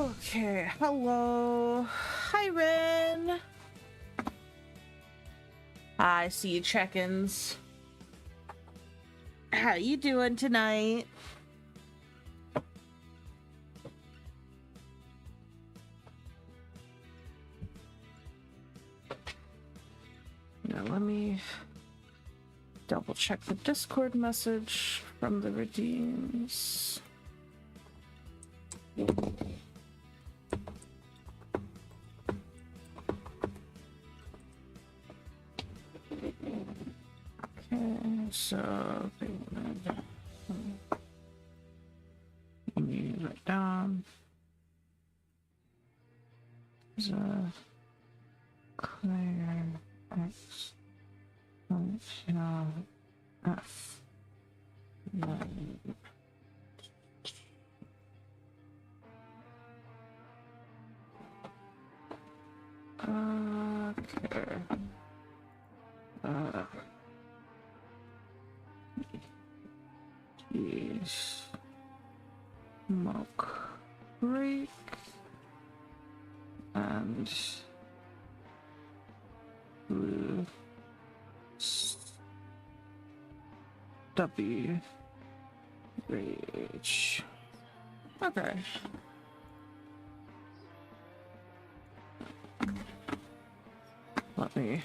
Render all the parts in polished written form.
Okay, hello. Hi, Ren. I see you check-ins. How you doing tonight? Now let me double check the Discord message from the Redeems. Okay, so they wanted, let me write down. There's a clear X F 9. Okay. Smoke break and blue stubby rage. Okay. Let me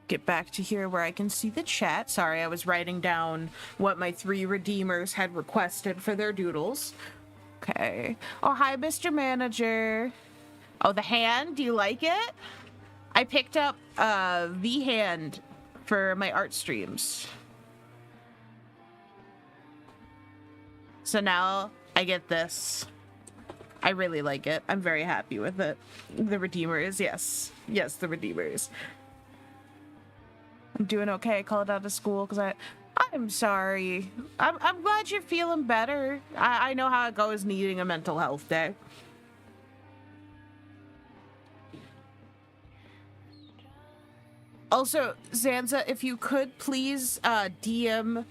get back to here where I can see the chat. Sorry, I was writing down what my 3 redeemers had requested for their doodles. Okay. Oh, hi, Mr. Manager. Oh, the hand? Do you like it? I picked up the hand for my art streams. So now I get this. I really like it. I'm very happy with it. The Redeemers, yes. Yes, the Redeemers. I'm doing okay. I called out of school because I'm sorry. I'm glad you're feeling better. I know how it goes needing a mental health day. Also, Zanza, if you could please DM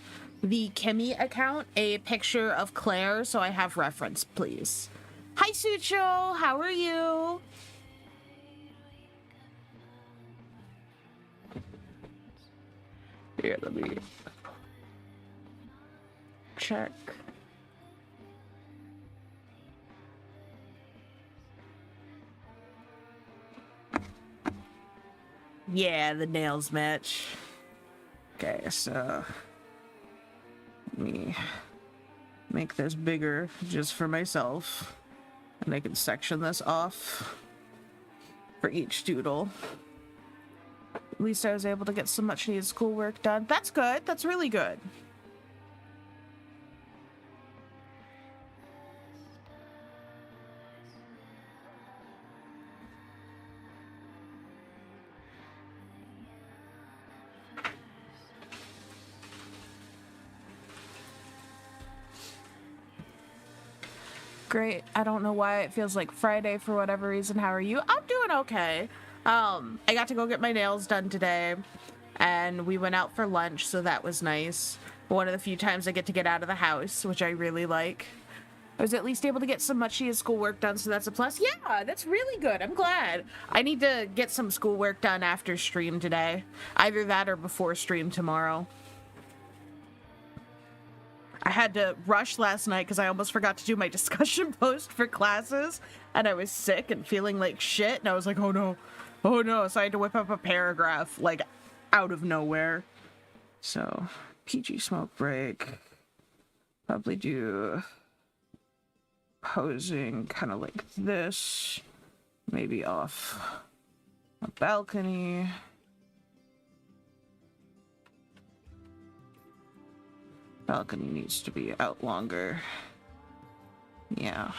the Kimmy account a picture of Claire so I have reference, please. Hi, Sucho. How are you? Here, let me check. Yeah, the nails match. Okay, so let me make this bigger just for myself. And I can section this off for each doodle. At least I was able to get some much needed schoolwork done. That's good. That's really good. Great. I don't know why it feels like Friday for whatever reason. How are you? I'm doing okay. I got to go get my nails done today, and we went out for lunch, so that was nice. One of the few times I get to get out of the house, which I really like. I was at least able to get some much needed schoolwork done, so that's a plus. Yeah, that's really good. I'm glad. I need to get some schoolwork done after stream today. Either that or before stream tomorrow. I had to rush last night because I almost forgot to do my discussion post for classes, and I was sick and feeling like shit, and I was like, oh no, so I had to whip up a paragraph, like, out of nowhere. So, PG smoke break. Probably do posing kind of like this, maybe off a balcony. Balcony needs to be out longer. Yeah.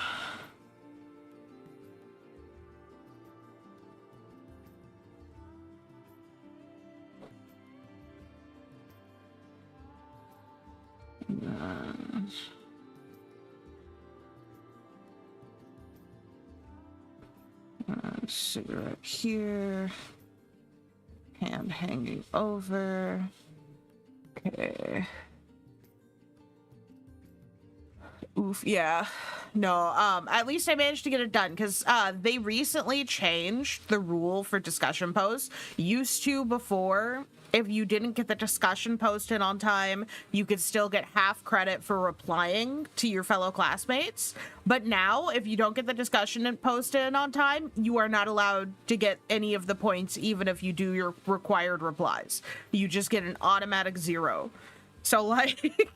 Cigarette here. Hand hanging over. Okay. Oof, yeah. No, at least I managed to get it done because they recently changed the rule for discussion posts. Used to before, if you didn't get the discussion post in on time, you could still get half credit for replying to your fellow classmates. But now, if you don't get the discussion post in on time, you are not allowed to get any of the points, even if you do your required replies. You just get an automatic 0. So, like,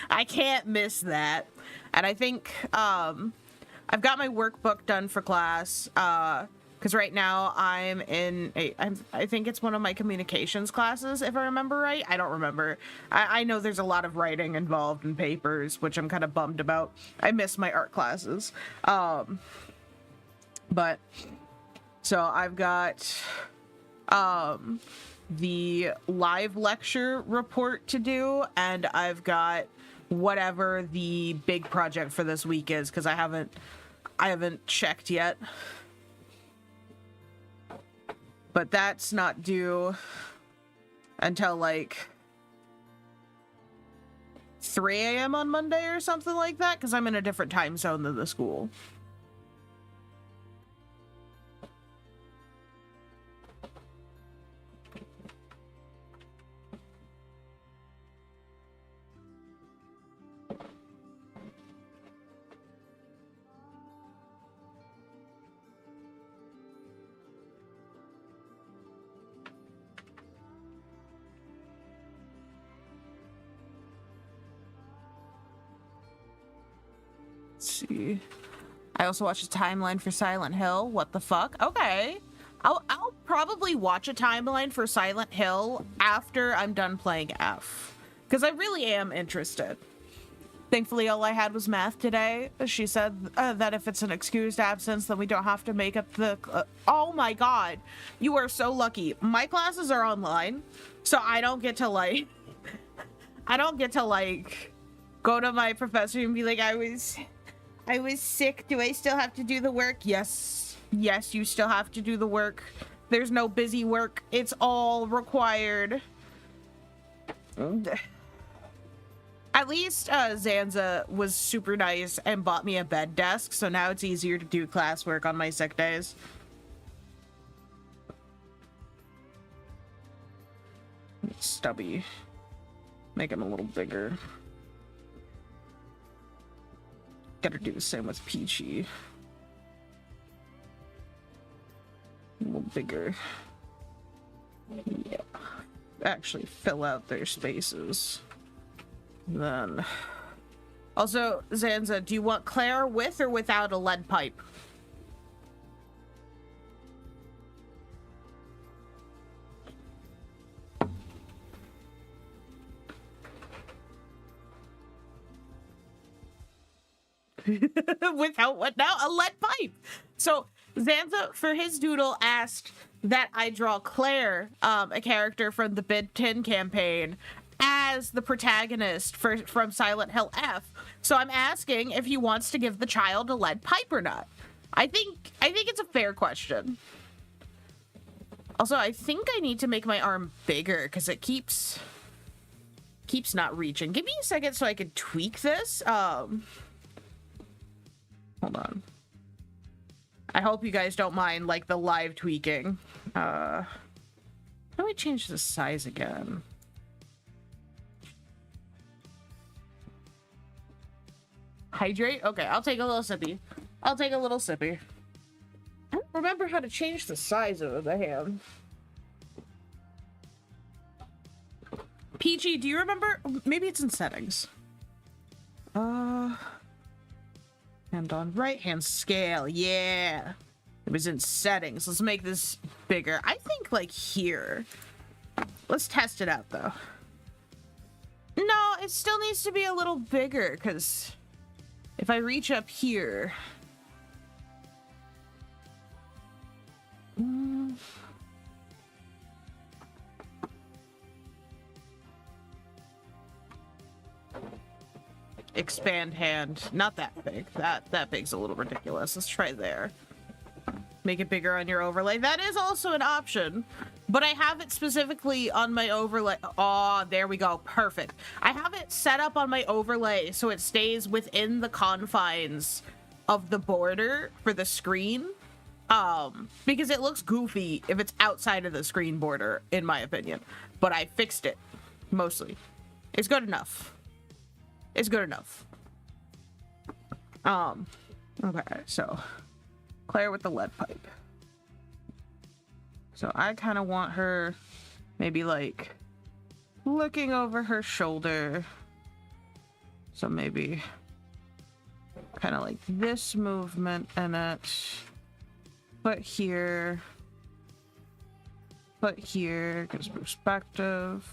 I can't miss that. And I think I've got my workbook done for class because right now I'm in I think it's one of my communications classes, if I remember right. I don't remember. I know there's a lot of writing involved in papers, which I'm kind of bummed about. I miss my art classes. But so I've got the live lecture report to do, and I've got whatever the big project for this week is, because I haven't checked yet. But that's not due until like 3 a.m. on Monday or something like that, because I'm in a different time zone than the school. See, I also watched a timeline for Silent Hill. What the fuck? Okay, I'll probably watch a timeline for Silent Hill after I'm done playing F, because I really am interested. Thankfully, all I had was math today. She said that if it's an excused absence, then we don't have to make up the oh my god, you are so lucky. My classes are online, so I don't get to like go to my professor and be like, I was sick. Do I still have to do the work? Yes, you still have to do the work. There's no busy work. It's all required. At least Zanza was super nice and bought me a bed desk, so now it's easier to do classwork on my sick days. Stubby. Make him a little bigger. Gotta do the same with Peachy. A little bigger. Yeah. Actually fill out their spaces. Then. Also, Zanza, do you want Claire with or without a lead pipe? Without what now? A lead pipe. So Zanza, for his doodle, asked that I draw Claire, a character from the Bid 10 campaign, as the protagonist from Silent Hill F. So I'm asking if he wants to give the child a lead pipe or not. I think it's a fair question. Also, I think I need to make my arm bigger because it keeps not reaching. Give me a second so I can tweak this. Hold on. I hope you guys don't mind, like, the live tweaking. How do I change the size again? Hydrate? Okay, I'll take a little sippy. I don't remember how to change the size of the hand. Peachy, do you remember? Maybe it's in settings. And on right hand scale, yeah. It was in settings. Let's make this bigger. I think like here. Let's test it out though. No, it still needs to be a little bigger because if I reach up here. Expand hand. Not that big. That big's a little ridiculous. Let's try there. Make it bigger on your overlay. That is also an option. But I have it specifically on my overlay. Oh, there we go. Perfect. I have it set up on my overlay so it stays within the confines of the border for the screen. Because it looks goofy if it's outside of the screen border, in my opinion. But I fixed it, mostly. It's good enough. It's good enough. Okay, so Claire with the lead pipe. So I kind of want her maybe like looking over her shoulder. So maybe kind of like this movement in it. But here, gives perspective.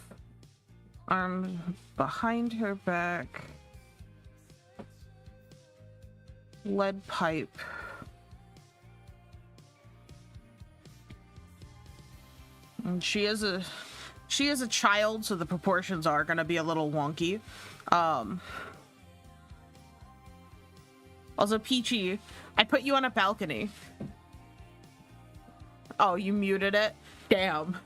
Arms behind her back. Lead pipe. And she is a child, so the proportions are gonna be a little wonky. Also, Peachy, I put you on a balcony. Oh, you muted it? Damn.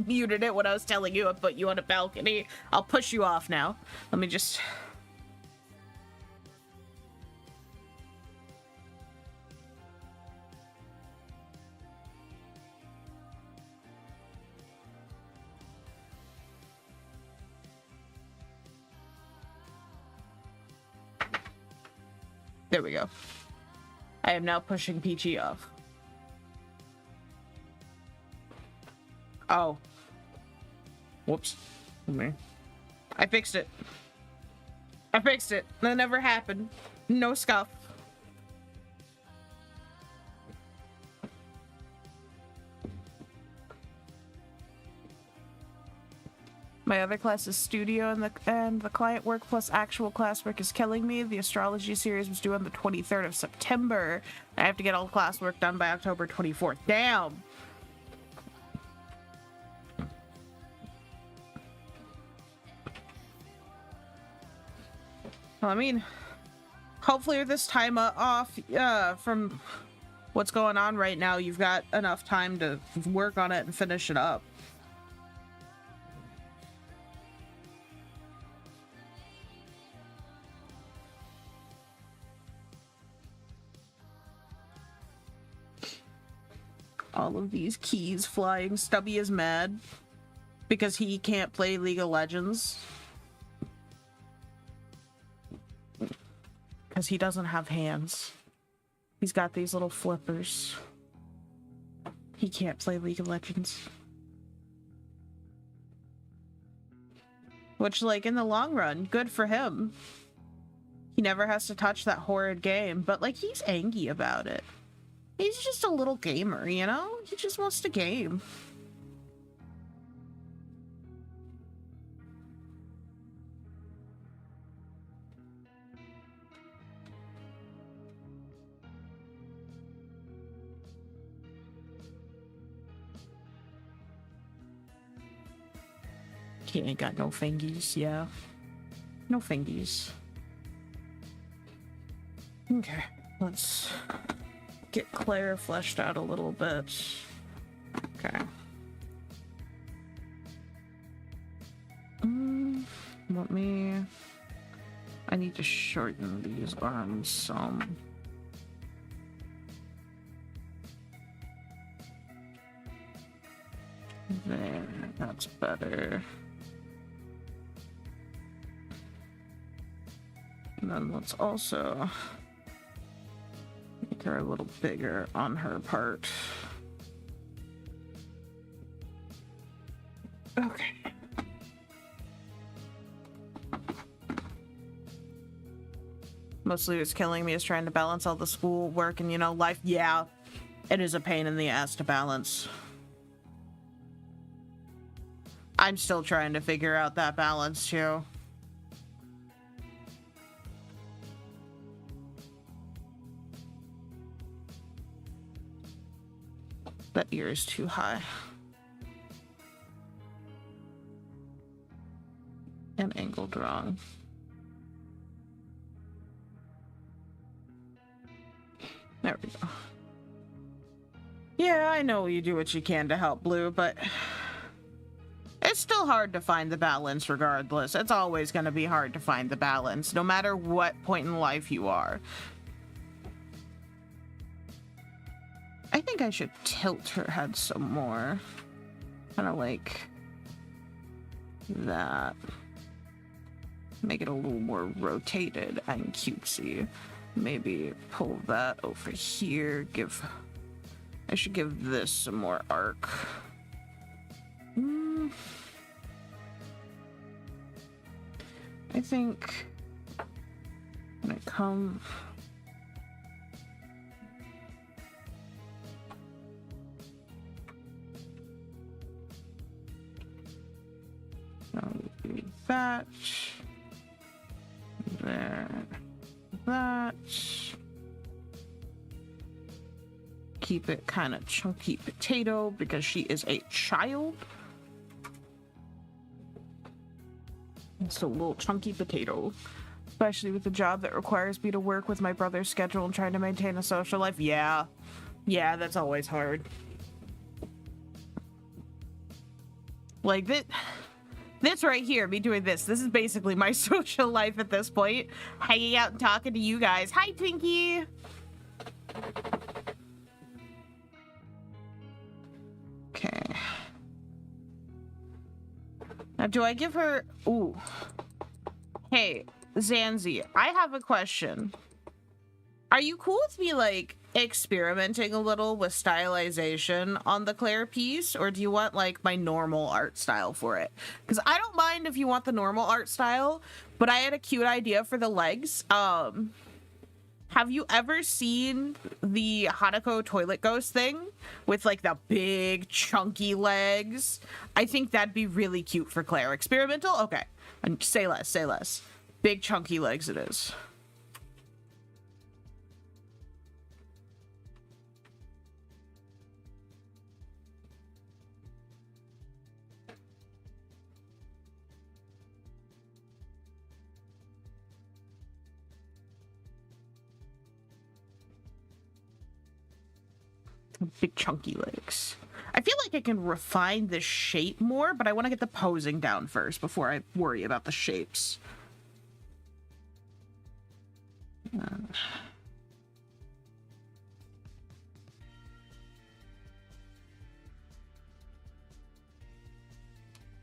Muted it when I was telling you I put you on a balcony. I'll push you off now. Let me just... There we go. I am now pushing Peachy off. Oh. Whoops. I fixed it. I fixed it. That never happened. No scuff. My other class is studio, and the client work plus actual classwork is killing me. The astrology series was due on the 23rd of September. I have to get all classwork done by October 24th. Damn. Well, I mean, hopefully with this time off from what's going on right now, you've got enough time to work on it and finish it up. All of these keys flying. Stubby is mad because he can't play League of Legends. Because he doesn't have hands. He's got these little flippers. He can't play League of Legends. Which, like, in the long run, good for him. He never has to touch that horrid game, but, like, he's angry about it. He's just a little gamer, you know? He just wants to game. He ain't got no fingies, yeah. No fingies. Okay, let's get Claire fleshed out a little bit. Okay. I need to shorten these arms some. There, that's better. And then let's also make her a little bigger on her part. Okay. Mostly what's killing me is trying to balance all the school work and, you know, life. Yeah, it is a pain in the ass to balance. I'm still trying to figure out that balance, too. That ear is too high. And angled wrong. There we go. Yeah, I know you do what you can to help Blue, but it's still hard to find the balance regardless. It's always going to be hard to find the balance, no matter what point in life you are. I think I should tilt her head some more. Kind of like that. Make it a little more rotated and cutesy. Maybe pull that over here. I should give this some more arc. I think when I come... I'll do that. There. That. Keep it kind of chunky potato because she is a child. It's a little chunky potato. Especially with a job that requires me to work with my brother's schedule and trying to maintain a social life. Yeah. Yeah, that's always hard. Like this right here, me doing this is basically my social life at this point. Hanging out and talking to you guys. Hi, Pinky! Okay. Now, do I give her... Ooh. Hey, Zanzi, I have a question. Are you cool with me, like, experimenting a little with stylization on the Claire piece, or do you want like my normal art style for it? Because I don't mind if you want the normal art style, but I had a cute idea for the legs. Have you ever seen the Hanako toilet ghost thing with like the big chunky legs? I think that'd be really cute for Claire. Experimental? Okay. And say less, say less. Big chunky legs it is. Big chunky legs. I feel like I can refine the shape more, but I want to get the posing down first before I worry about the shapes.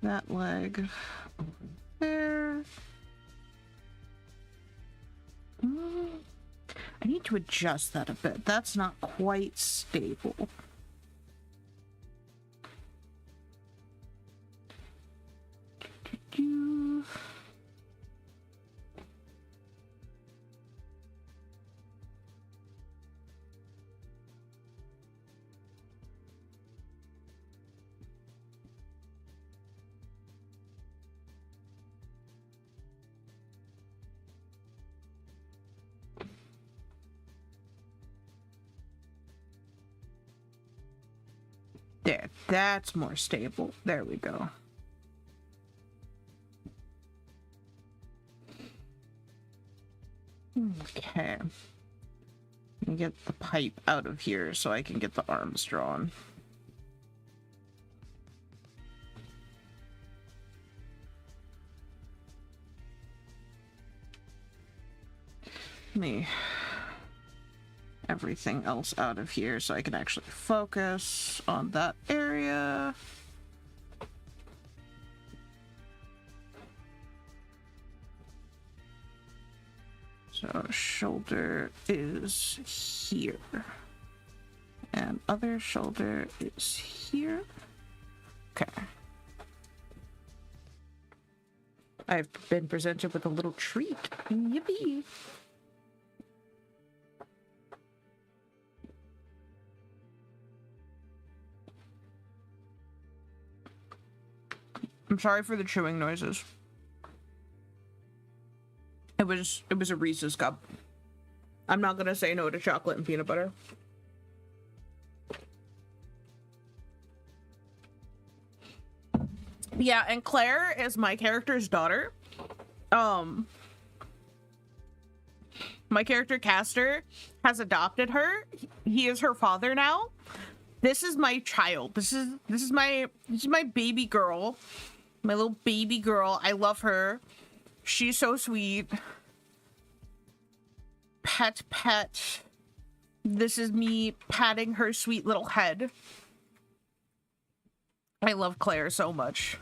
That leg there. I need to adjust that a bit. That's not quite stable. There, that's more stable. There we go. Okay. Get the pipe out of here so I can get the arms drawn. Me. Everything else out of here so I can actually focus on that area. So shoulder is here. And other shoulder is here. Okay. I've been presented with a little treat. Yippee! I'm sorry for the chewing noises. It was a Reese's cup. I'm not gonna say no to chocolate and peanut butter. Yeah, and Claire is my character's daughter. My character Castor has adopted her. He is her father now. This is my child. This is my baby girl. My little baby girl. I love her. She's so sweet. Pet, pet. This is me patting her sweet little head. I love Claire so much.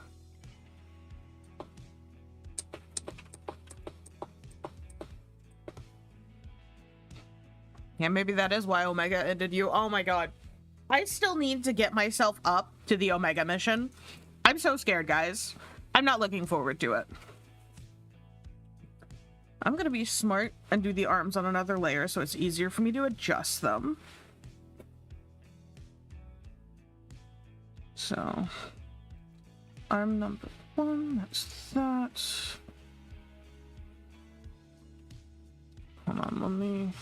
Yeah, maybe that is why Omega ended you. Oh my god. I still need to get myself up to the Omega mission. I'm so scared, guys. I'm not looking forward to it. I'm gonna be smart and do the arms on another layer so it's easier for me to adjust them. So, arm number 1, that's that. Hold on, let me...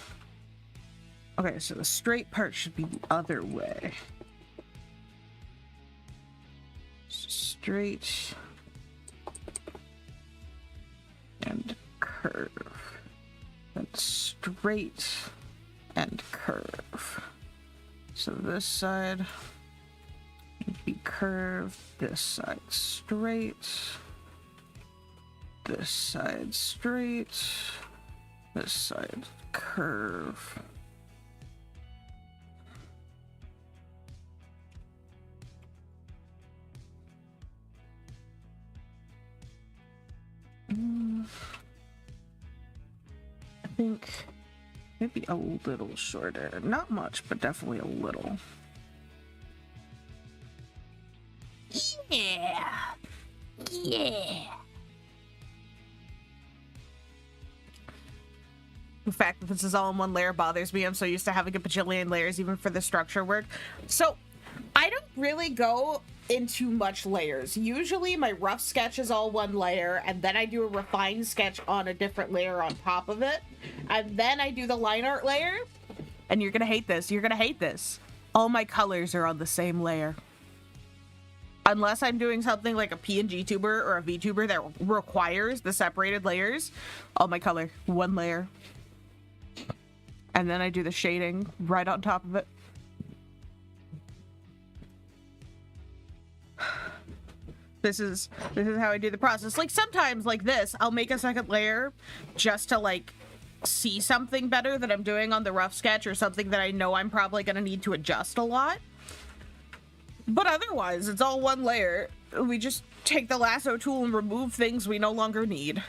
Okay, so the straight part should be the other way. Straight and curve. And straight and curve. So this side would be curved, this side straight, this side straight, this side curve. I think maybe a little shorter. Not much, but definitely a little. Yeah. Yeah. The fact that this is all in one layer bothers me. I'm so used to having a bajillion layers even for the structure work. So I don't really go into much layers. Usually my rough sketch is all one layer, and then I do a refined sketch on a different layer on top of it, and then I do the line art layer. And you're gonna hate this. You're gonna hate this. All my colors are on the same layer. Unless I'm doing something like a PNG tuber or a VTuber that requires the separated layers, all my color, one layer. And then I do the shading right on top of it. This is how I do the process. Like sometimes like this, I'll make a second layer just to like see something better that I'm doing on the rough sketch or something that I know I'm probably gonna need to adjust a lot. But otherwise, it's all one layer. We just take the lasso tool and remove things we no longer need.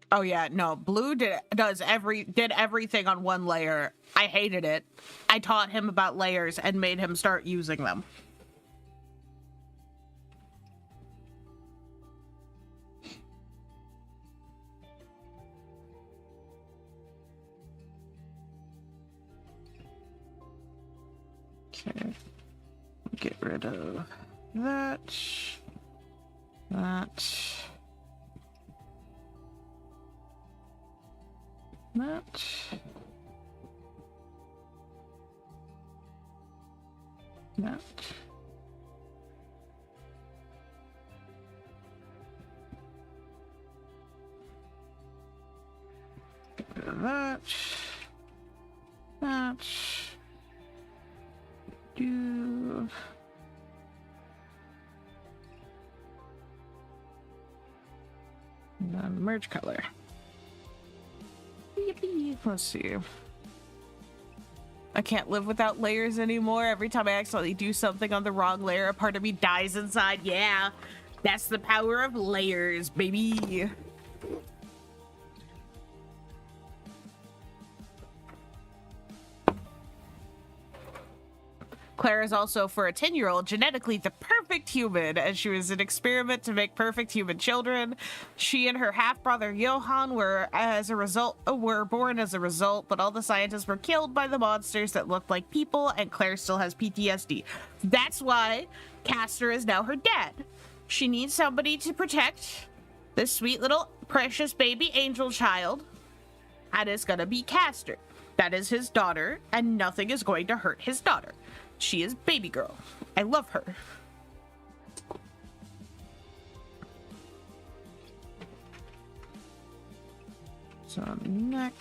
Oh yeah, no, Blue did everything on one layer. I hated it. I taught him about layers and made him start using them. Okay. Get rid of that. That. That. That. Get rid of that. That. Do. And then merge color. Let's see. I can't live without layers anymore. Every time I accidentally do something on the wrong layer, a part of me dies inside. Yeah, that's the power of layers, baby. Claire is also, for a 10-year-old, genetically the perfect human, as she was an experiment to make perfect human children. She and her half-brother Johann were born as a result, but all the scientists were killed by the monsters that looked like people, and Claire still has PTSD. That's why Castor is now her dad. She needs somebody to protect this sweet little precious baby angel child, and it's gonna be Castor. That is his daughter, and nothing is going to hurt his daughter. She is baby girl. I love her. So neck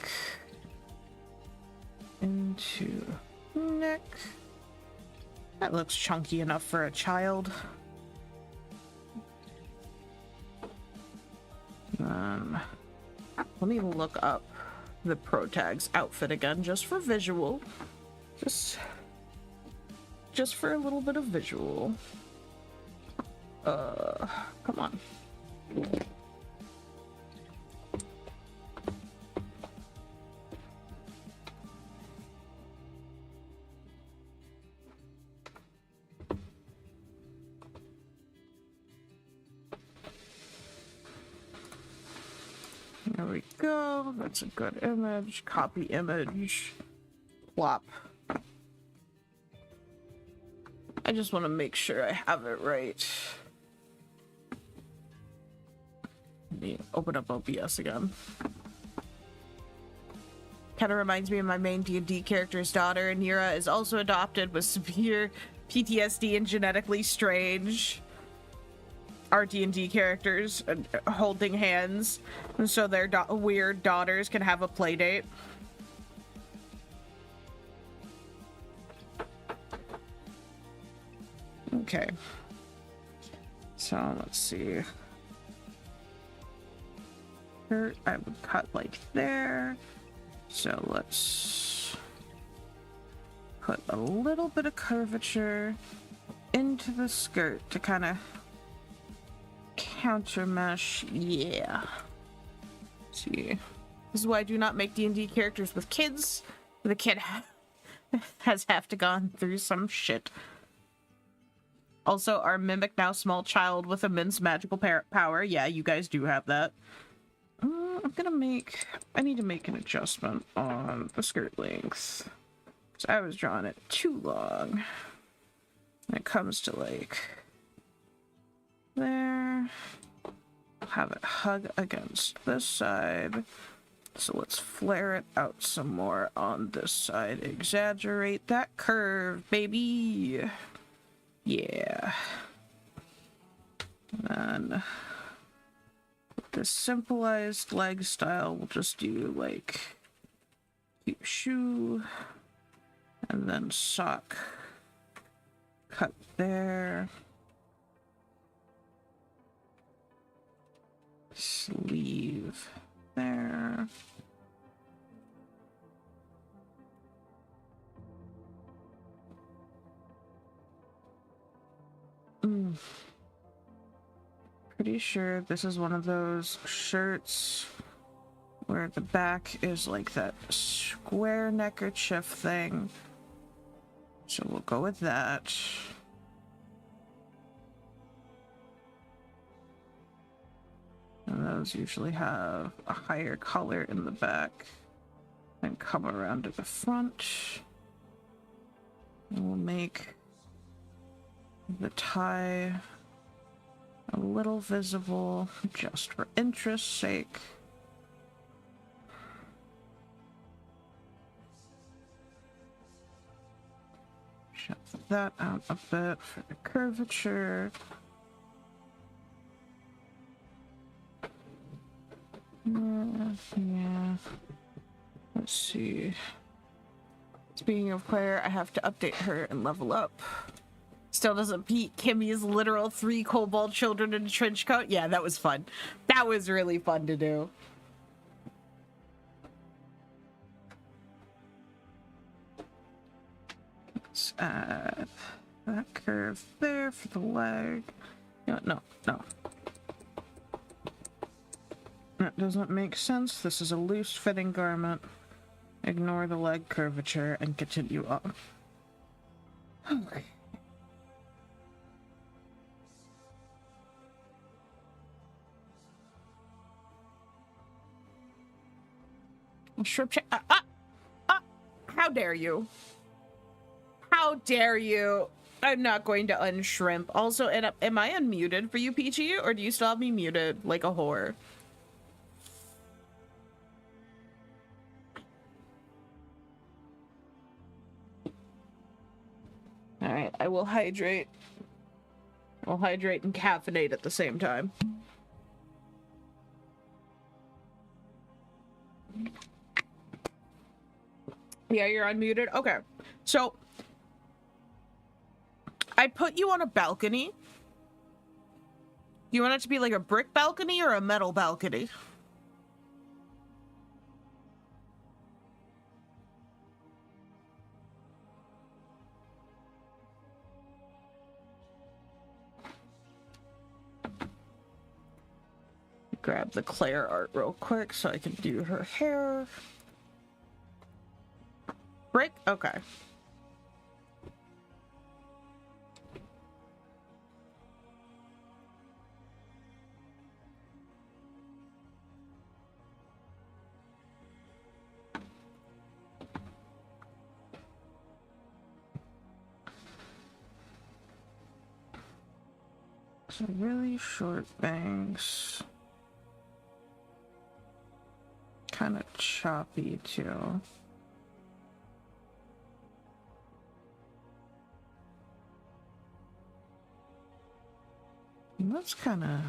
into neck. That looks chunky enough for a child. Let me look up the Protag's outfit again, just for visual. Just for a little bit of visual. Come on. There we go. That's a good image. Copy image. Plop. I just want to make sure I have it right. Let me open up OBS again. Kind of reminds me of my main D&D character's daughter. Nira is also adopted with severe PTSD and genetically strange. Our D&D characters holding hands, and so their weird daughters can have a play date. Okay, so let's see. Here I would cut like there. So let's put a little bit of curvature into the skirt to kind of counter mesh. Yeah. Let's see. This is why I do not make D&D characters with kids. The kid has have to gone through some shit. Also, our mimic now small child with immense magical power. Yeah, you guys do have that. I need to make an adjustment on the skirt length. Because I was drawing it too long. When it comes to like there. Have it hug against this side. So let's flare it out some more on this side. Exaggerate that curve, baby. Yeah. And then this simplified leg style, we'll just do like cute shoe and then sock cut there. Sleeve there. Pretty sure this is one of those shirts where the back is like that square neckerchief thing. So we'll go with that. And those usually have a higher color in the back and come around to the front. And we'll make the tie a little visible just for interest's sake. Shove that out a bit for the curvature. Yeah. Let's see. Speaking of Claire, I have to update her and level up. Still doesn't beat Kimmy's literal 3 kobold children in a trench coat. Yeah, that was fun. That was really fun to do. Let's add that curve there for the leg. No. That doesn't make sense. This is a loose fitting garment. Ignore the leg curvature and continue on. Okay. Shrimp how dare you? How dare you? I'm not going to unshrimp. Also, am I unmuted for you, Peachy? Or do you still have me muted like a whore? Alright, I will hydrate. I'll hydrate and caffeinate at the same time. Yeah, you're unmuted? Okay. So, I put you on a balcony. You want it to be like a brick balcony or a metal balcony? Grab the Claire art real quick so I can do her hair. Brick? Okay. So really short bangs. Kind of choppy too. Let's kind of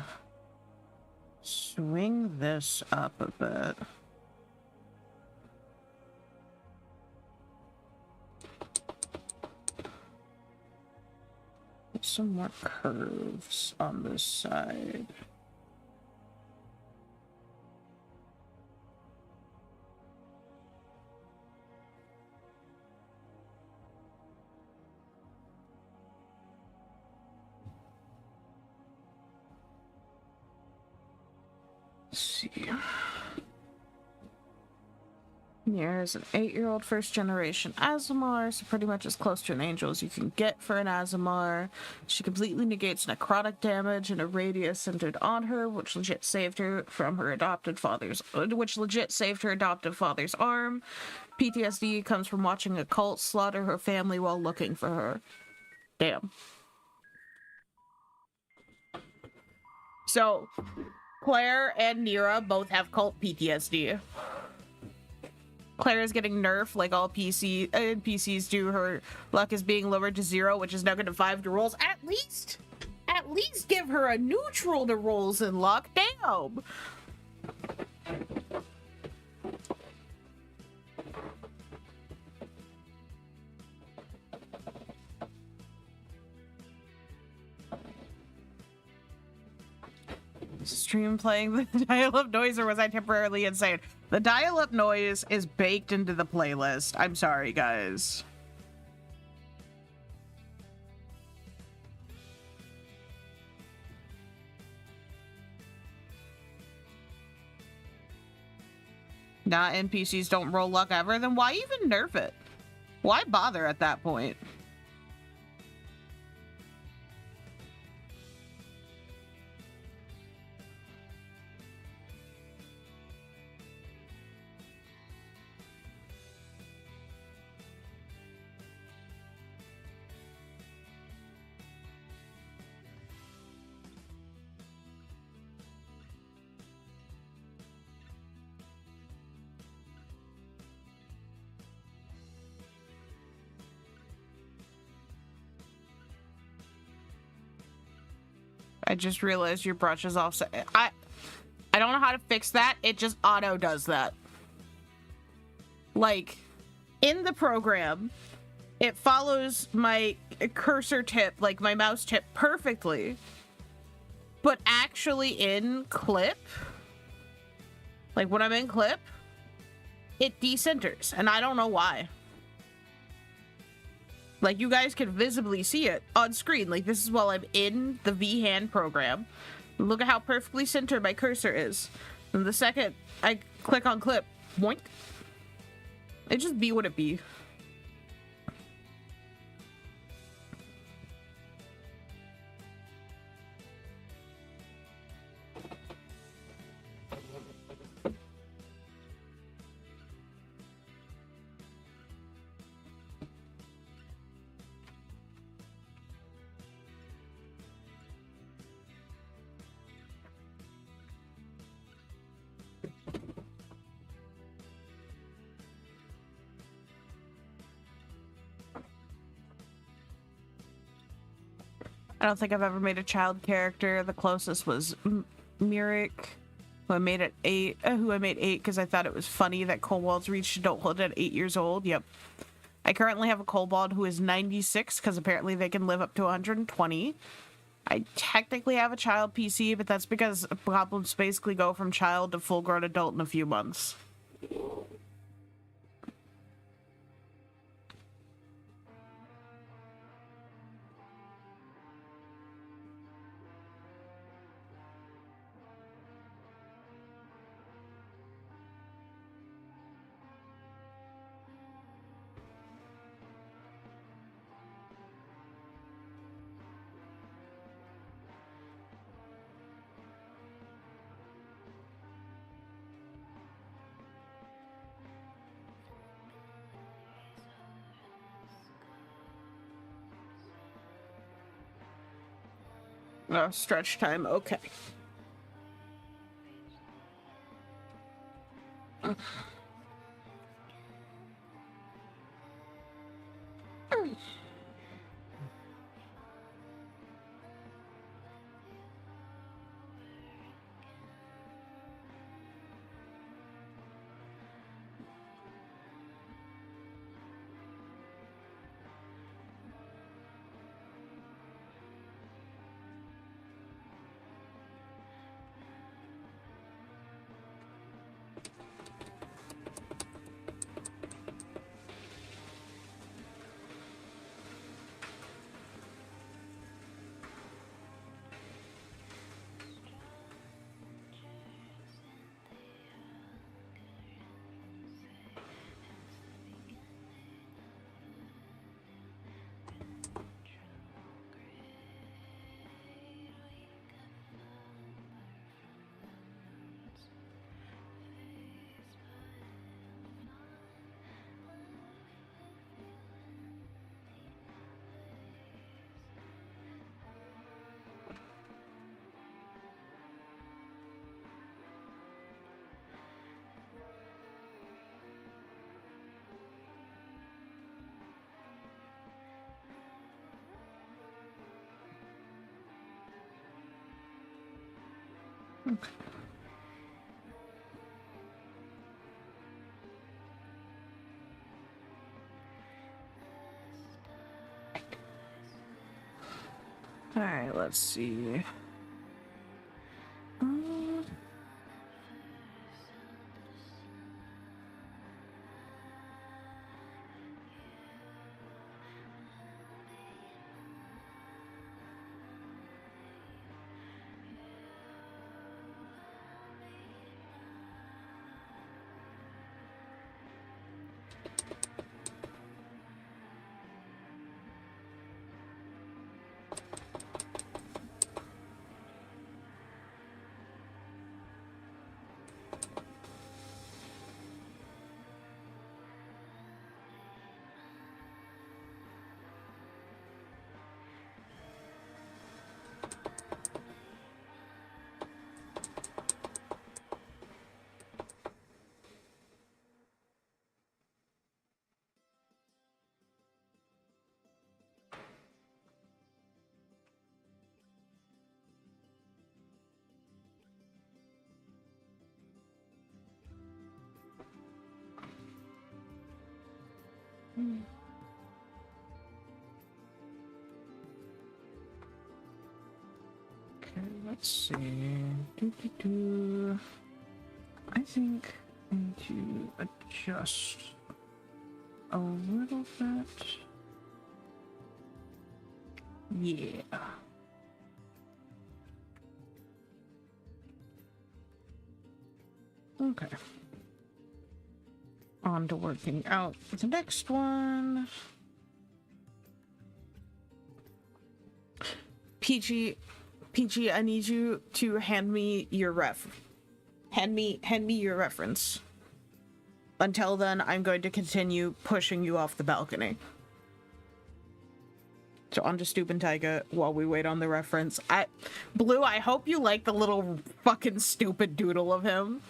swing this up a bit. Put some more curves on this side. Let's see. Nier is an 8-year-old first-generation Azamar, so pretty much as close to an angel as you can get for an Azamar. She completely negates necrotic damage in a radius centered on her, which legit saved her her adopted father's arm. PTSD comes from watching a cult slaughter her family while looking for her. Damn. So, Claire and Nira both have cult PTSD. Claire is getting nerfed like all NPCs do. Her luck is being lowered to 0, which is -5 to rolls. At least give her a neutral to rolls in luck. Damn. Stream playing the dial-up noise, or was I temporarily insane? The dial-up noise is baked into the playlist. I'm sorry, guys. Nah, NPCs don't roll luck ever, then why even nerf it? Why bother at that point? I just realized your brush is offset. I don't know how to fix that. It just auto does that. Like, in the program, it follows my cursor tip, like my mouse tip, perfectly. But actually in clip, like when I'm in clip, it decenters, and I don't know why. Like, you guys can visibly see it on screen. Like, this is while I'm in the V-Hand program. Look at how perfectly centered my cursor is. And the second I click on clip, boink. It just be what it be. I don't think I've ever made a child character. The closest was Mirik, who I made at 8. Who I made 8 because I thought it was funny that kobolds reached adulthood at 8 years old. Yep. I currently have a kobold who is 96 because apparently they can live up to 120. I technically have a child PC, but that's because goblins basically go from child to full-grown adult in a few months. Oh, stretch time, okay. Okay. All right, let's see. Okay, let's see. I think I need to adjust a little bit. Yeah. Okay. On to working out the next one. Peachy, I need you to hand me your hand me your reference. Until then, I'm going to continue pushing you off the balcony. So on to Stoop and Taiga while we wait on the reference. Blue, I hope you like the little fucking stupid doodle of him.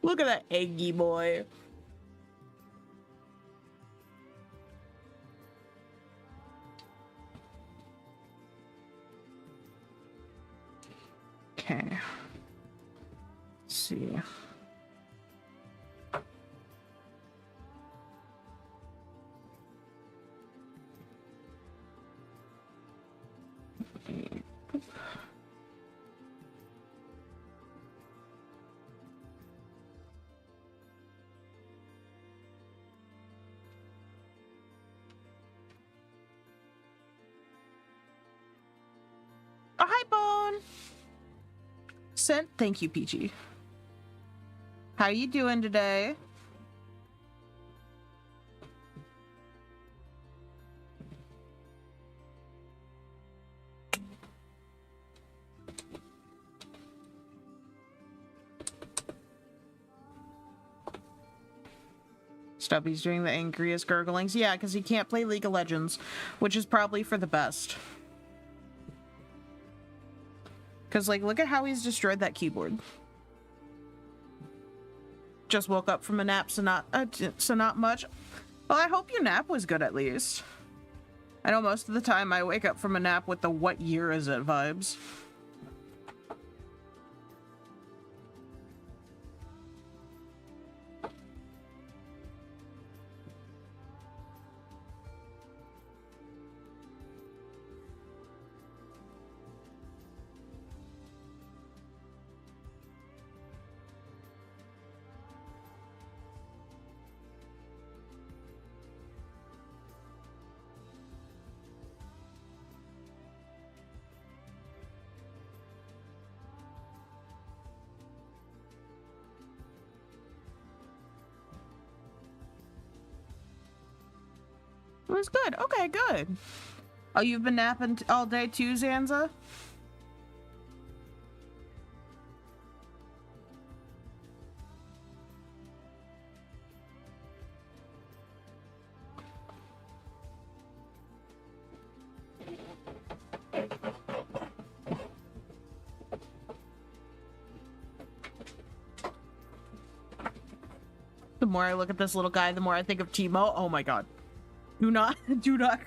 Look at that eggy boy. Okay. Let's see. Oh, hi, Bone. Sent. Thank you, Peachy. How you doing today? Stubby's doing the angriest gurglings. Yeah, because he can't play League of Legends, which is probably for the best. Because, like, look at how he's destroyed that keyboard. Just woke up from a nap, so not much. Well, I hope your nap was good at least. I know most of the time I wake up from a nap with the "what year is it" vibes. It was good. Okay, good. Oh, you've been napping all day too, Zanza? The more I look at this little guy, the more I think of Timo. Oh my god. Do not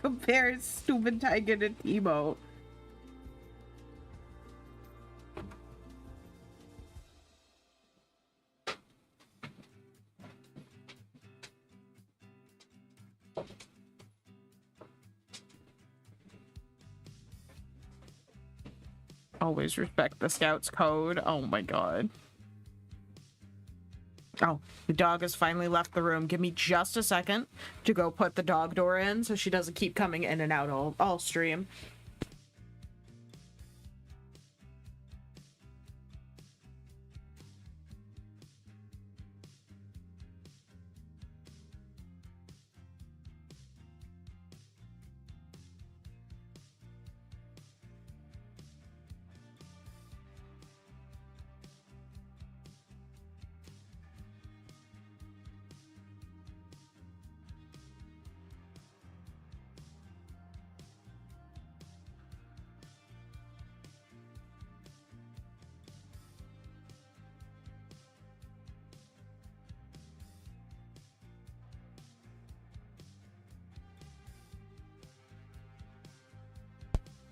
compare stupid Tiger to Timo. Always respect the Scouts code. Oh my god. Oh, the dog has finally left the room. Give me just a second to go put the dog door in so she doesn't keep coming in and out all stream.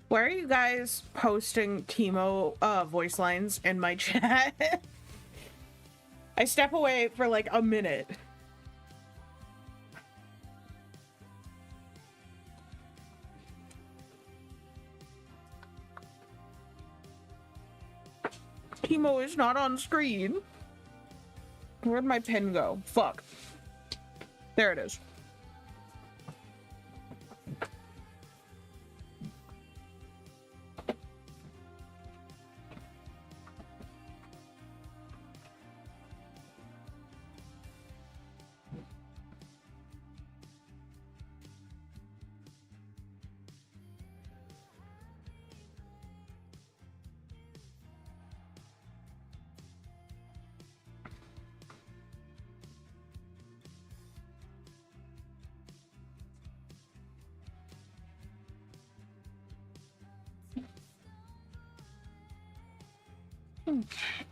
Why are you guys posting Timo voice lines in my chat? I step away for like a minute. Timo is not on screen. Where'd my pen go? Fuck. There it is.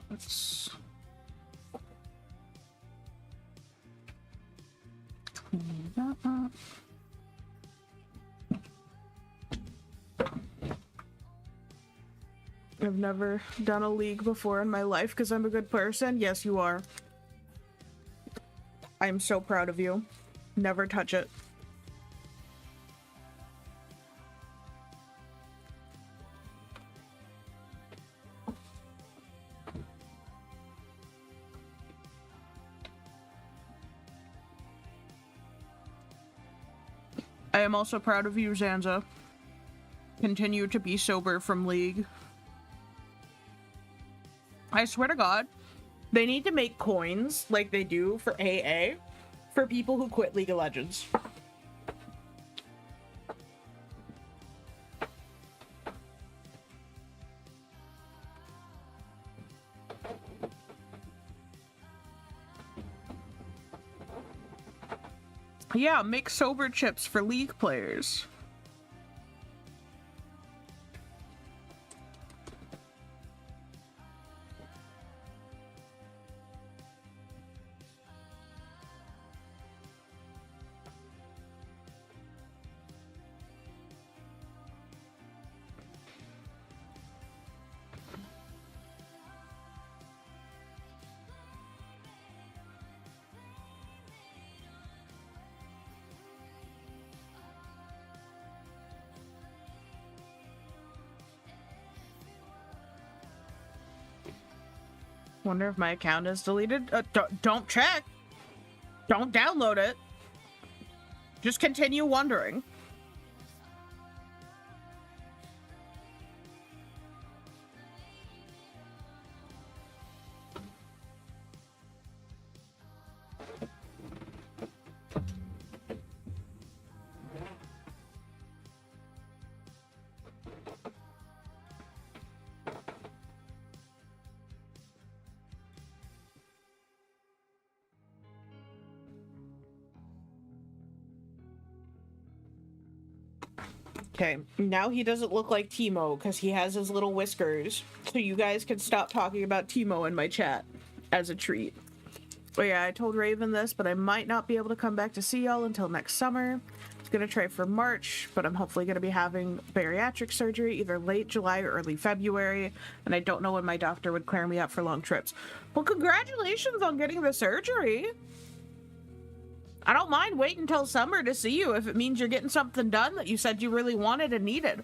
Let's clean that up. I've never done a league before in my life because I'm a good person. Yes, you are. I'm so proud of you. Never touch it. I am also proud of you, Zanza. Continue to be sober from League. I swear to God, they need to make coins like they do for AA for people who quit League of Legends. Yeah, make sober chips for League players. Wonder if my account is deleted. Don't check. Don't download it. Just continue wondering. Okay, now he doesn't look like Teemo because he has his little whiskers. So you guys can stop talking about Teemo in my chat as a treat. But yeah, I told Raven this, but I might not be able to come back to see y'all until next summer. I was gonna try for March, but I'm hopefully gonna be having bariatric surgery either late July or early February, and I don't know when my doctor would clear me up for long trips. Well, congratulations on getting the surgery. I don't mind waiting until summer to see you if it means you're getting something done that you said you really wanted and needed.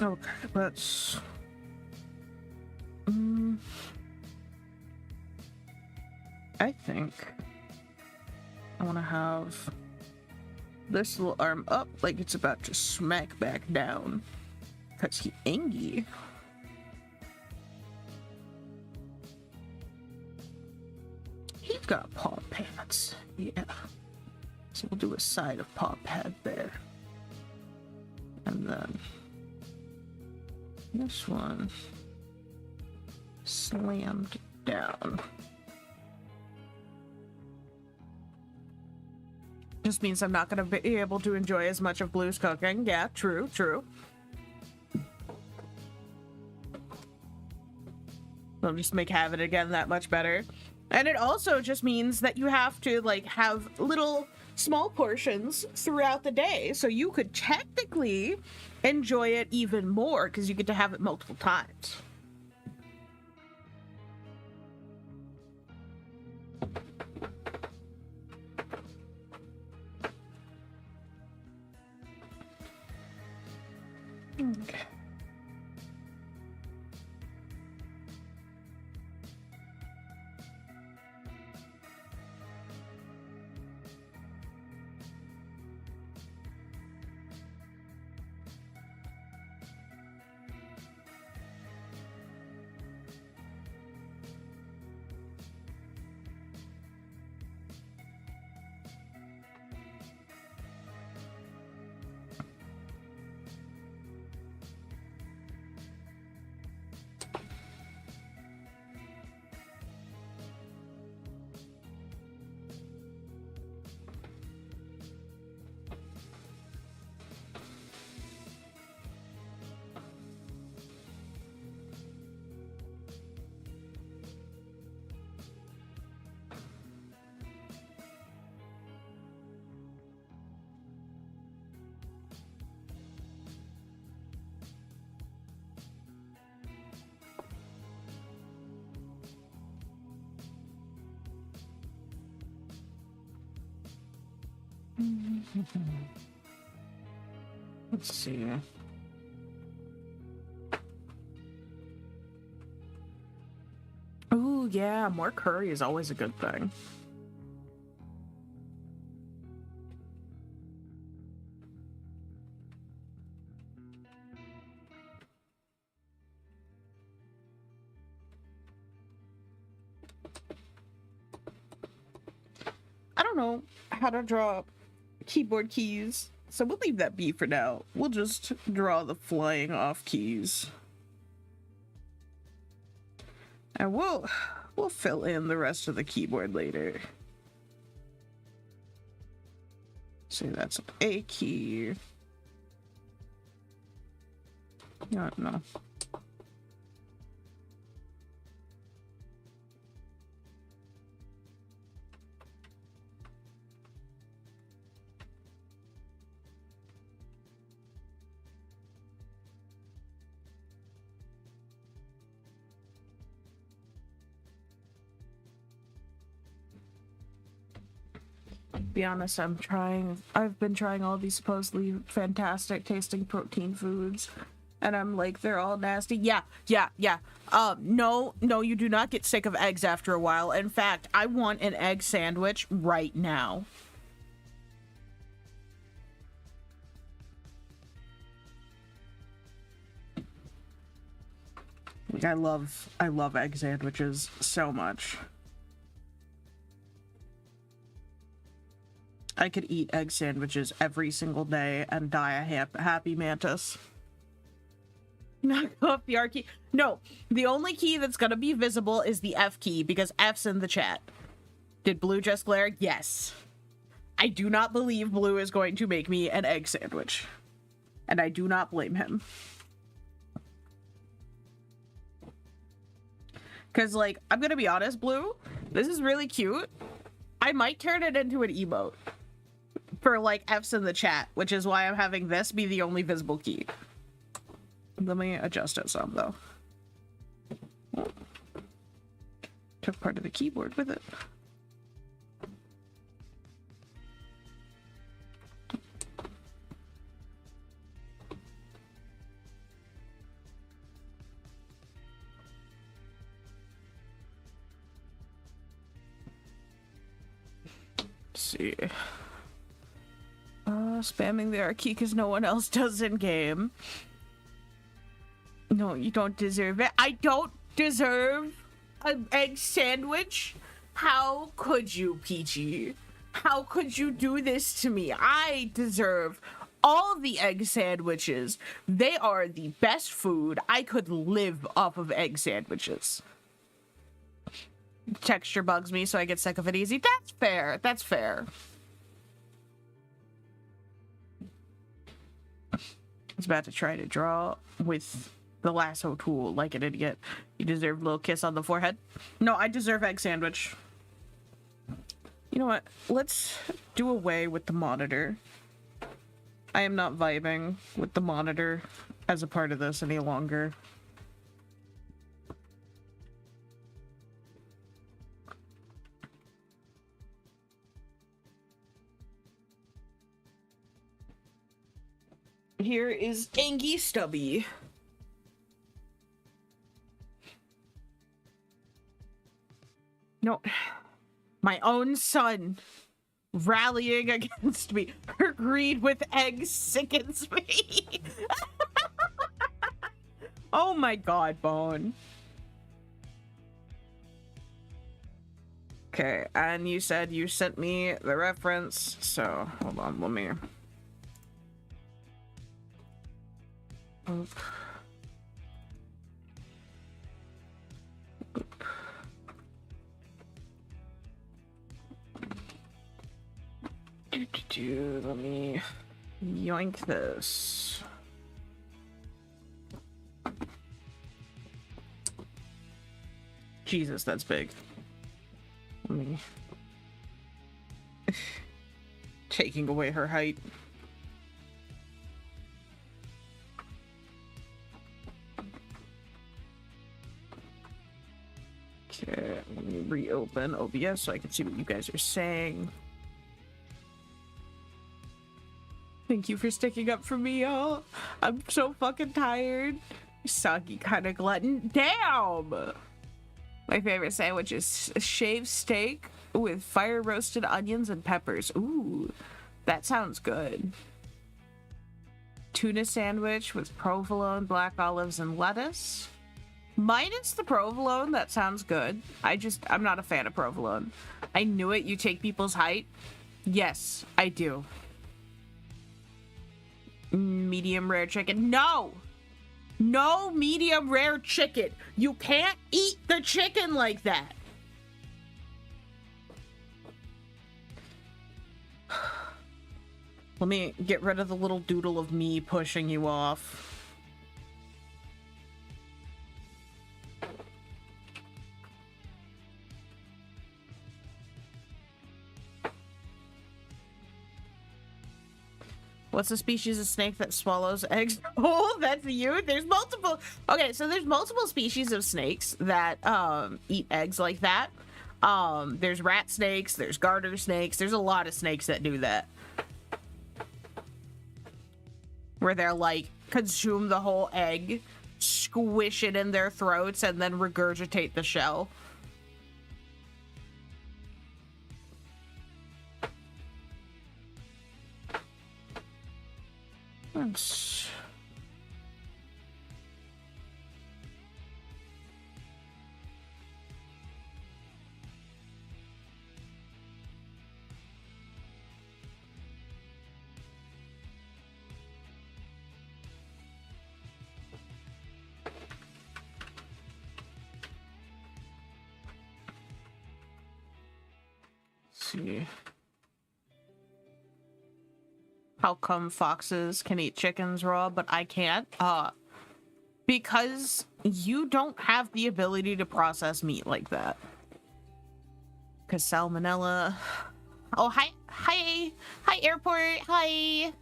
Okay, let's... I think I want to have this little arm up like it's about to smack back down. Because he angry. He's got paw pads. Yeah. So we'll do a side of paw pad there. And then this one slammed down. Just means I'm not going to be able to enjoy as much of Blue's cooking. Yeah, true, true. They'll just make having it again that much better. And it also just means that you have to, like, have little small portions throughout the day. So you could technically enjoy it even more because you get to have it multiple times. Okay. Let's see. Ooh, yeah, more curry is always a good thing. I don't know how to draw keyboard keys, so we'll leave that be for now. We'll just draw the flying off keys. And we'll fill in the rest of the keyboard later. See, that's an A key. No. Be honest, I've been trying all these supposedly fantastic tasting protein foods, and I'm like, they're all nasty. Yeah. No, you do not get sick of eggs after a while. In fact, I want an egg sandwich right now. Like, I love egg sandwiches so much. I could eat egg sandwiches every single day and die a happy mantis. Knock off the R key. No, the only key that's gonna be visible is the F key because F's in the chat. Did Blue just glare? Yes. I do not believe Blue is going to make me an egg sandwich. And I do not blame him. Because, like, I'm gonna be honest, Blue, this is really cute. I might turn it into an emote. For, like, F's in the chat, which is why I'm having this be the only visible key. Let me adjust it some, though. Oh. Took part of the keyboard with it. Let's see. Spamming the R key because no one else does in game. No, you don't deserve it. I don't deserve an egg sandwich? How could you, Peachy? How could you do this to me? I deserve all the egg sandwiches. They are the best food. I could live off of egg sandwiches. Texture bugs me, so I get sick of it easy. That's fair. That's fair. I was about to try to draw with the lasso tool like an idiot. You deserve a little kiss on the forehead. No, I deserve egg sandwich. You know what? Let's do away with the monitor. I am not vibing with the monitor as a part of this any longer. Here is Angie Stubby. No, my own son rallying against me. Her greed with eggs sickens me. Oh my god, Bone. Okay, and you said you sent me the reference, so hold on, let me... Oop. Oop. Let me yoink this. Jesus, that's big. Let me... Taking away her height. Okay, let me reopen OBS so I can see what you guys are saying. Thank you for sticking up for me, y'all. I'm so fucking tired. Soggy kind of glutton. Damn! My favorite sandwich is a shaved steak with fire roasted onions and peppers. Ooh, that sounds good. Tuna sandwich with provolone, black olives, and lettuce. Minus the provolone, that sounds good. I'm not a fan of provolone. I knew it. You take people's height. Yes, I do. Medium rare chicken. No! No medium rare chicken. You can't eat the chicken like that. Let me get rid of the little doodle of me pushing you off. What's the species of snake that swallows eggs? Oh, that's you? There's multiple. Okay, so there's multiple species of snakes that eat eggs like that. There's rat snakes, there's garter snakes, there's a lot of snakes that do that. Where they're like, consume the whole egg, squish it in their throats, and then regurgitate the shell. Let's... see. How come foxes can eat chickens raw, but I can't? Because you don't have the ability to process meat like that. Because salmonella... Oh, hi, airport, hi!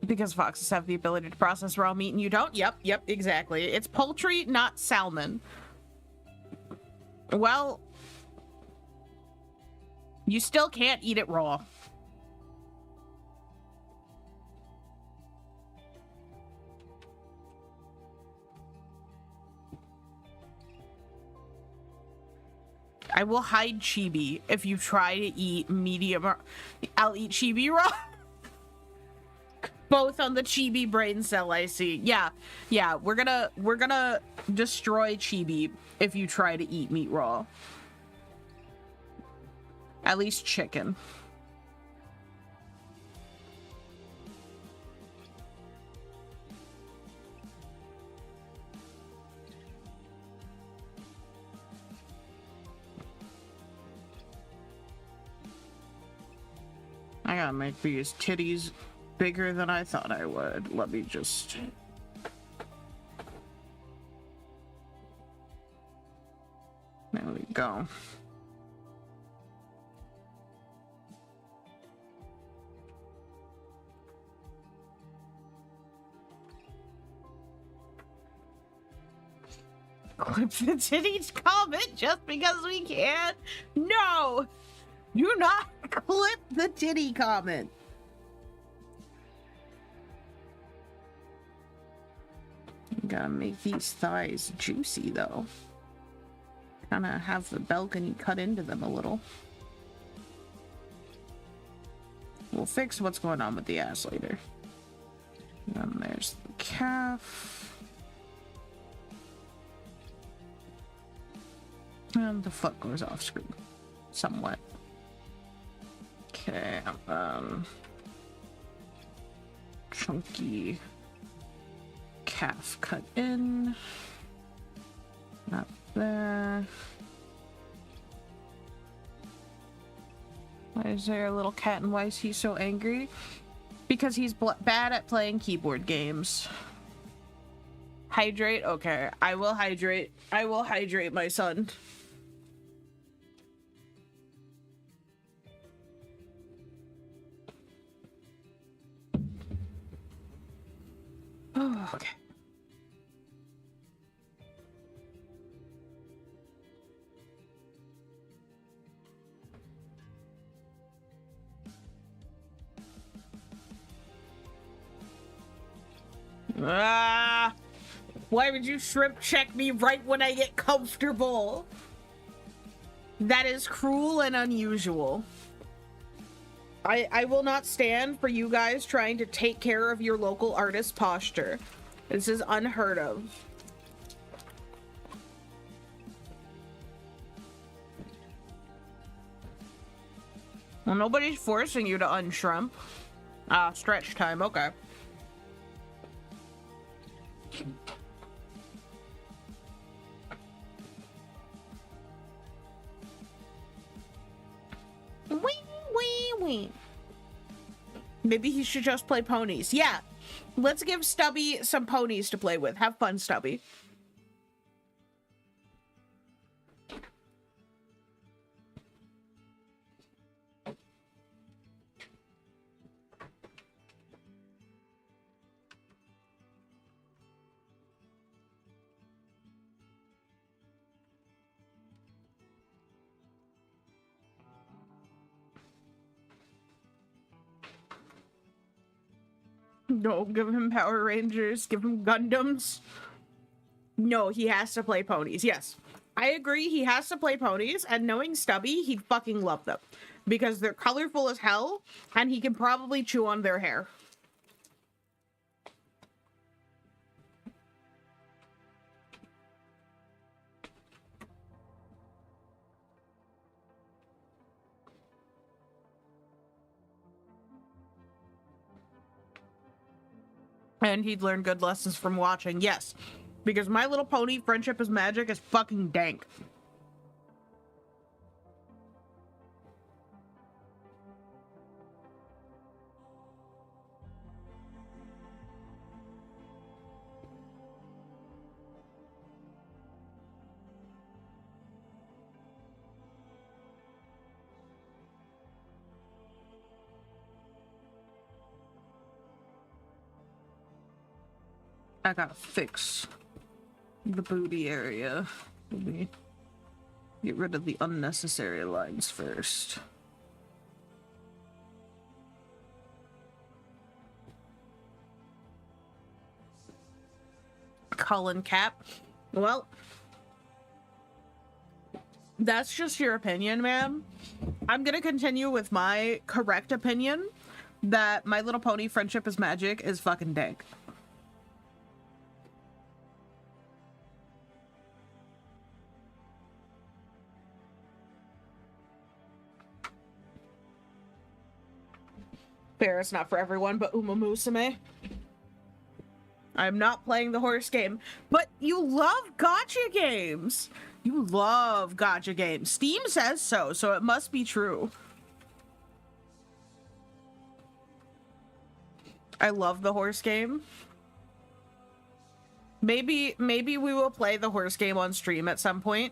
Because foxes have the ability to process raw meat and you don't? Yep, exactly. It's poultry, not salmon. Well... You still can't eat it raw. I will hide chibi if you try to eat medium or I'll eat chibi raw. Both on the chibi brain cell I see. Yeah, we're gonna destroy chibi if you try to eat meat raw. At least chicken. I gotta make these titties bigger than I thought I would. Let me just... There we go. Clip the titties comment just because we can? No! Do not clip the titty comment. Gotta make these thighs juicy though. Kinda have the balcony cut into them a little. We'll fix what's going on with the ass later. And there's the calf. And the foot goes off screen. Somewhat. Okay, chunky calf cut in. Not there. Why is there a little cat and why is he so angry? Because he's bad at playing keyboard games. Hydrate? Okay, I will hydrate. I will hydrate my son. Oh, okay. Ah! Why would you shrimp check me right when I get comfortable? That is cruel and unusual. I will not stand for you guys trying to take care of your local artist's posture. This is unheard of. Well, nobody's forcing you to unshrimp. Ah, stretch time, okay. Wee. Maybe he should just play ponies. Yeah, let's give Stubby some ponies to play with. Have fun, Stubby. No, give him Power Rangers, give him Gundams. No, he has to play ponies. Yes, I agree. He has to play ponies, and knowing Stubby, he'd fucking love them because they're colorful as hell, and he can probably chew on their hair. And he'd learn good lessons from watching. Yes, because My Little Pony Friendship is Magic is fucking dank. I gotta fix the booty area. Let me get rid of the unnecessary lines first. Cullen cap. Well, that's just your opinion, man. I'm gonna continue with my correct opinion that My Little Pony Friendship is Magic is fucking dank. Fair, it's not for everyone, but Uma Musume. I'm not playing the horse game, but you love gacha games. You love gacha games. Steam says so, so it must be true. I love the horse game. Maybe we will play the horse game on stream at some point.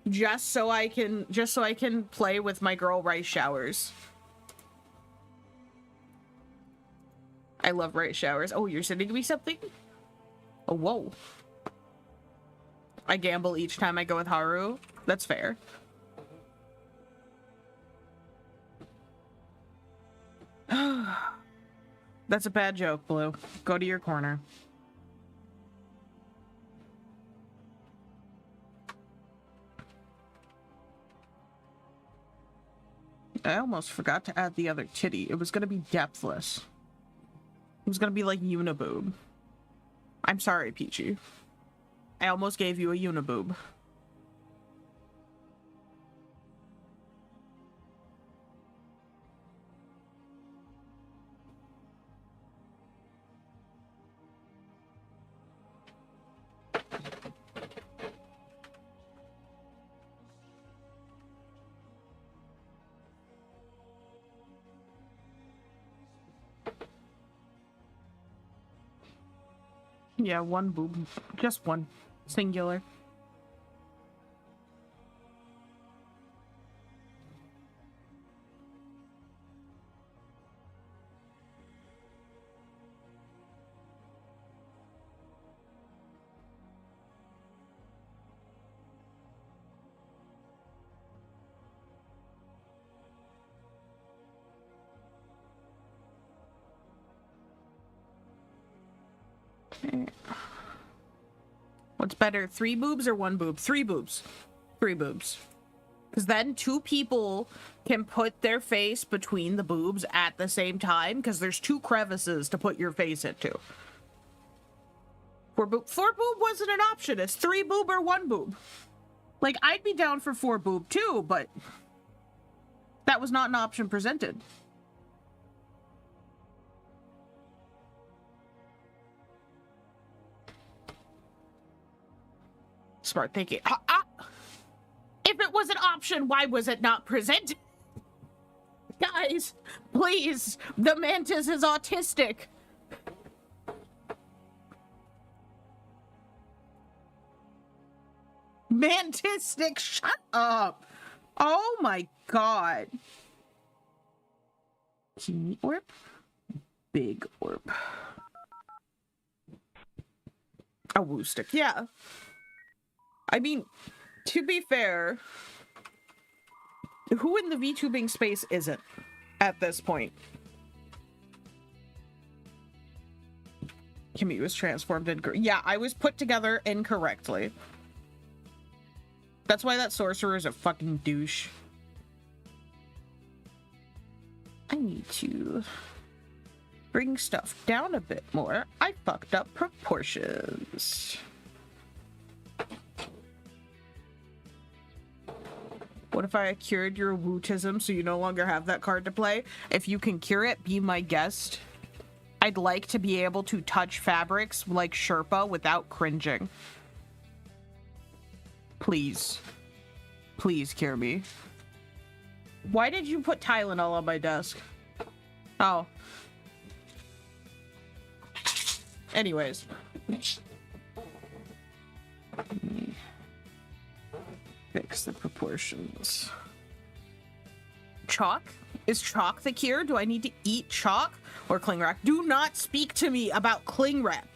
Just so I can play with my girl Rice Showers. I love Rice Showers. Oh, you're sending me something? Oh, whoa. I gamble each time I go with Haru. That's fair. That's a bad joke, Blue. Go to your corner. I almost forgot to add the other titty. It was gonna be depthless. It was gonna be like uniboob. I'm sorry, Peachy. I almost gave you a uniboob. Yeah, one boob. Just one. Singular. Okay. What's better, 3 boobs or 1 boob? 3 boobs. 3 boobs. Because then 2 people can put their face between the boobs at the same time, because there's 2 crevices to put your face into. 4 boob wasn't an option. It's 3 boob or 1 boob. Like, I'd be down for 4 boob too, but that was not an option presented. Smart thinking. If it was an option, why was it not presented? Guys, please. The mantis is autistic. Mantistic, shut up. Oh my god. Teeny orb. Big orb. A woo stick, yeah. I mean, to be fair, who in the VTubing space isn't at this point? Kimmy was transformed in... Yeah, I was put together incorrectly. That's why that sorcerer is a fucking douche. I need to bring stuff down a bit more. I fucked up proportions. What if I cured your wootism so you no longer have that card to play? If you can cure it, be my guest. I'd like to be able to touch fabrics like Sherpa without cringing. Please. Please cure me. Why did you put Tylenol on my desk? Oh. Anyways. Fix the proportions. Chalk? Is chalk the cure? Do I need to eat chalk or cling wrap? Do not speak to me about cling wrap.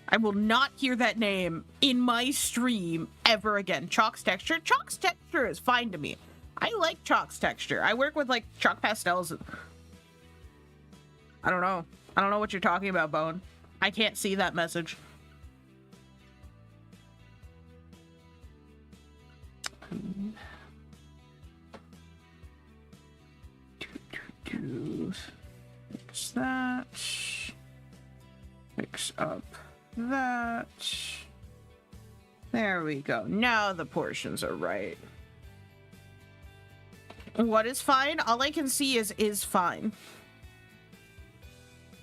I will not hear that name in my stream ever again. Chalk's texture? Chalk's texture is fine to me. I like chalk's texture. I work with like chalk pastels. I don't know. I don't know what you're talking about, Bone. I can't see that message. Fix that. Fix up that. There we go. Now the portions are right. What is fine? All I can see is fine.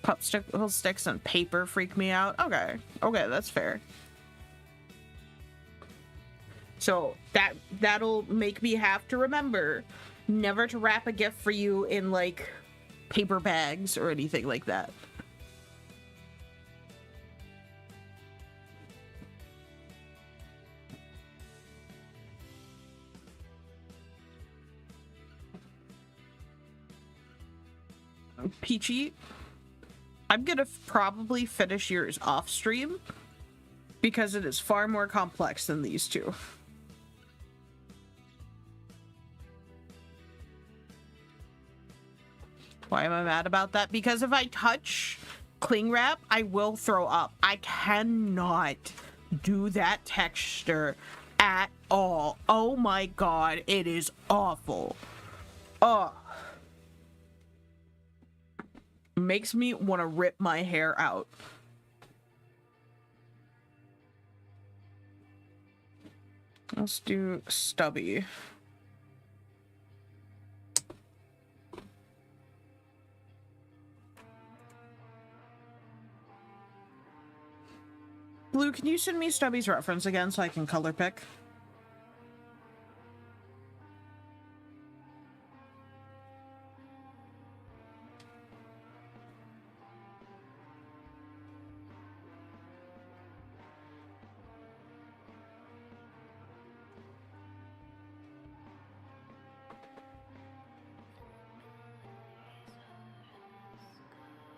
Popsicle sticks and paper freak me out. Okay. Okay, that's fair. So that'll make me have to remember never to wrap a gift for you in like paper bags or anything like that. Peachy, I'm gonna probably finish yours off stream because it is far more complex than these two. Why am I mad about that? Because if I touch cling wrap, I will throw up. I cannot do that texture at all. Oh my god, it is awful. Ugh. Makes me want to rip my hair out. Let's do stubby. Blue, can you send me Stubby's reference again so I can color pick?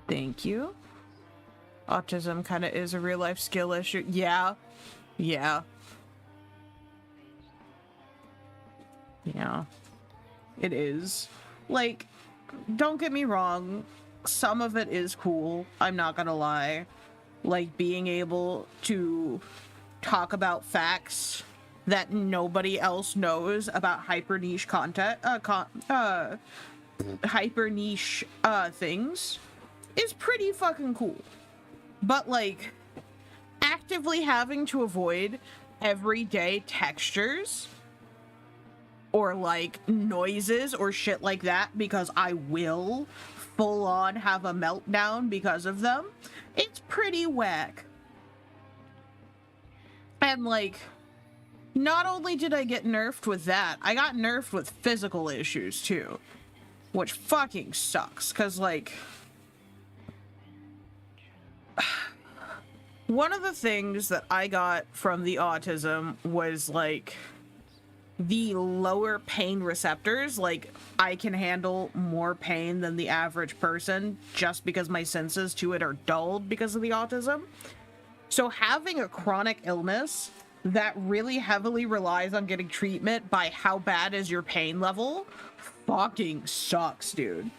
Thank you. Autism kind of is a real life skill issue. Yeah. Yeah. Yeah. It is. Like, don't get me wrong, some of it is cool, I'm not gonna lie. Like, being able to talk about facts that nobody else knows about hyper niche content, hyper niche things is pretty fucking cool. But like, actively having to avoid everyday textures or like noises or shit like that because I will full on have a meltdown because of them, it's pretty whack. And like, not only did I get nerfed with that, I got nerfed with physical issues too, which fucking sucks, because like, one of the things that I got from the autism was like the lower pain receptors. Like, I can handle more pain than the average person just because my senses to it are dulled because of the autism. So having a chronic illness that really heavily relies on getting treatment by how bad is your pain level fucking sucks, dude.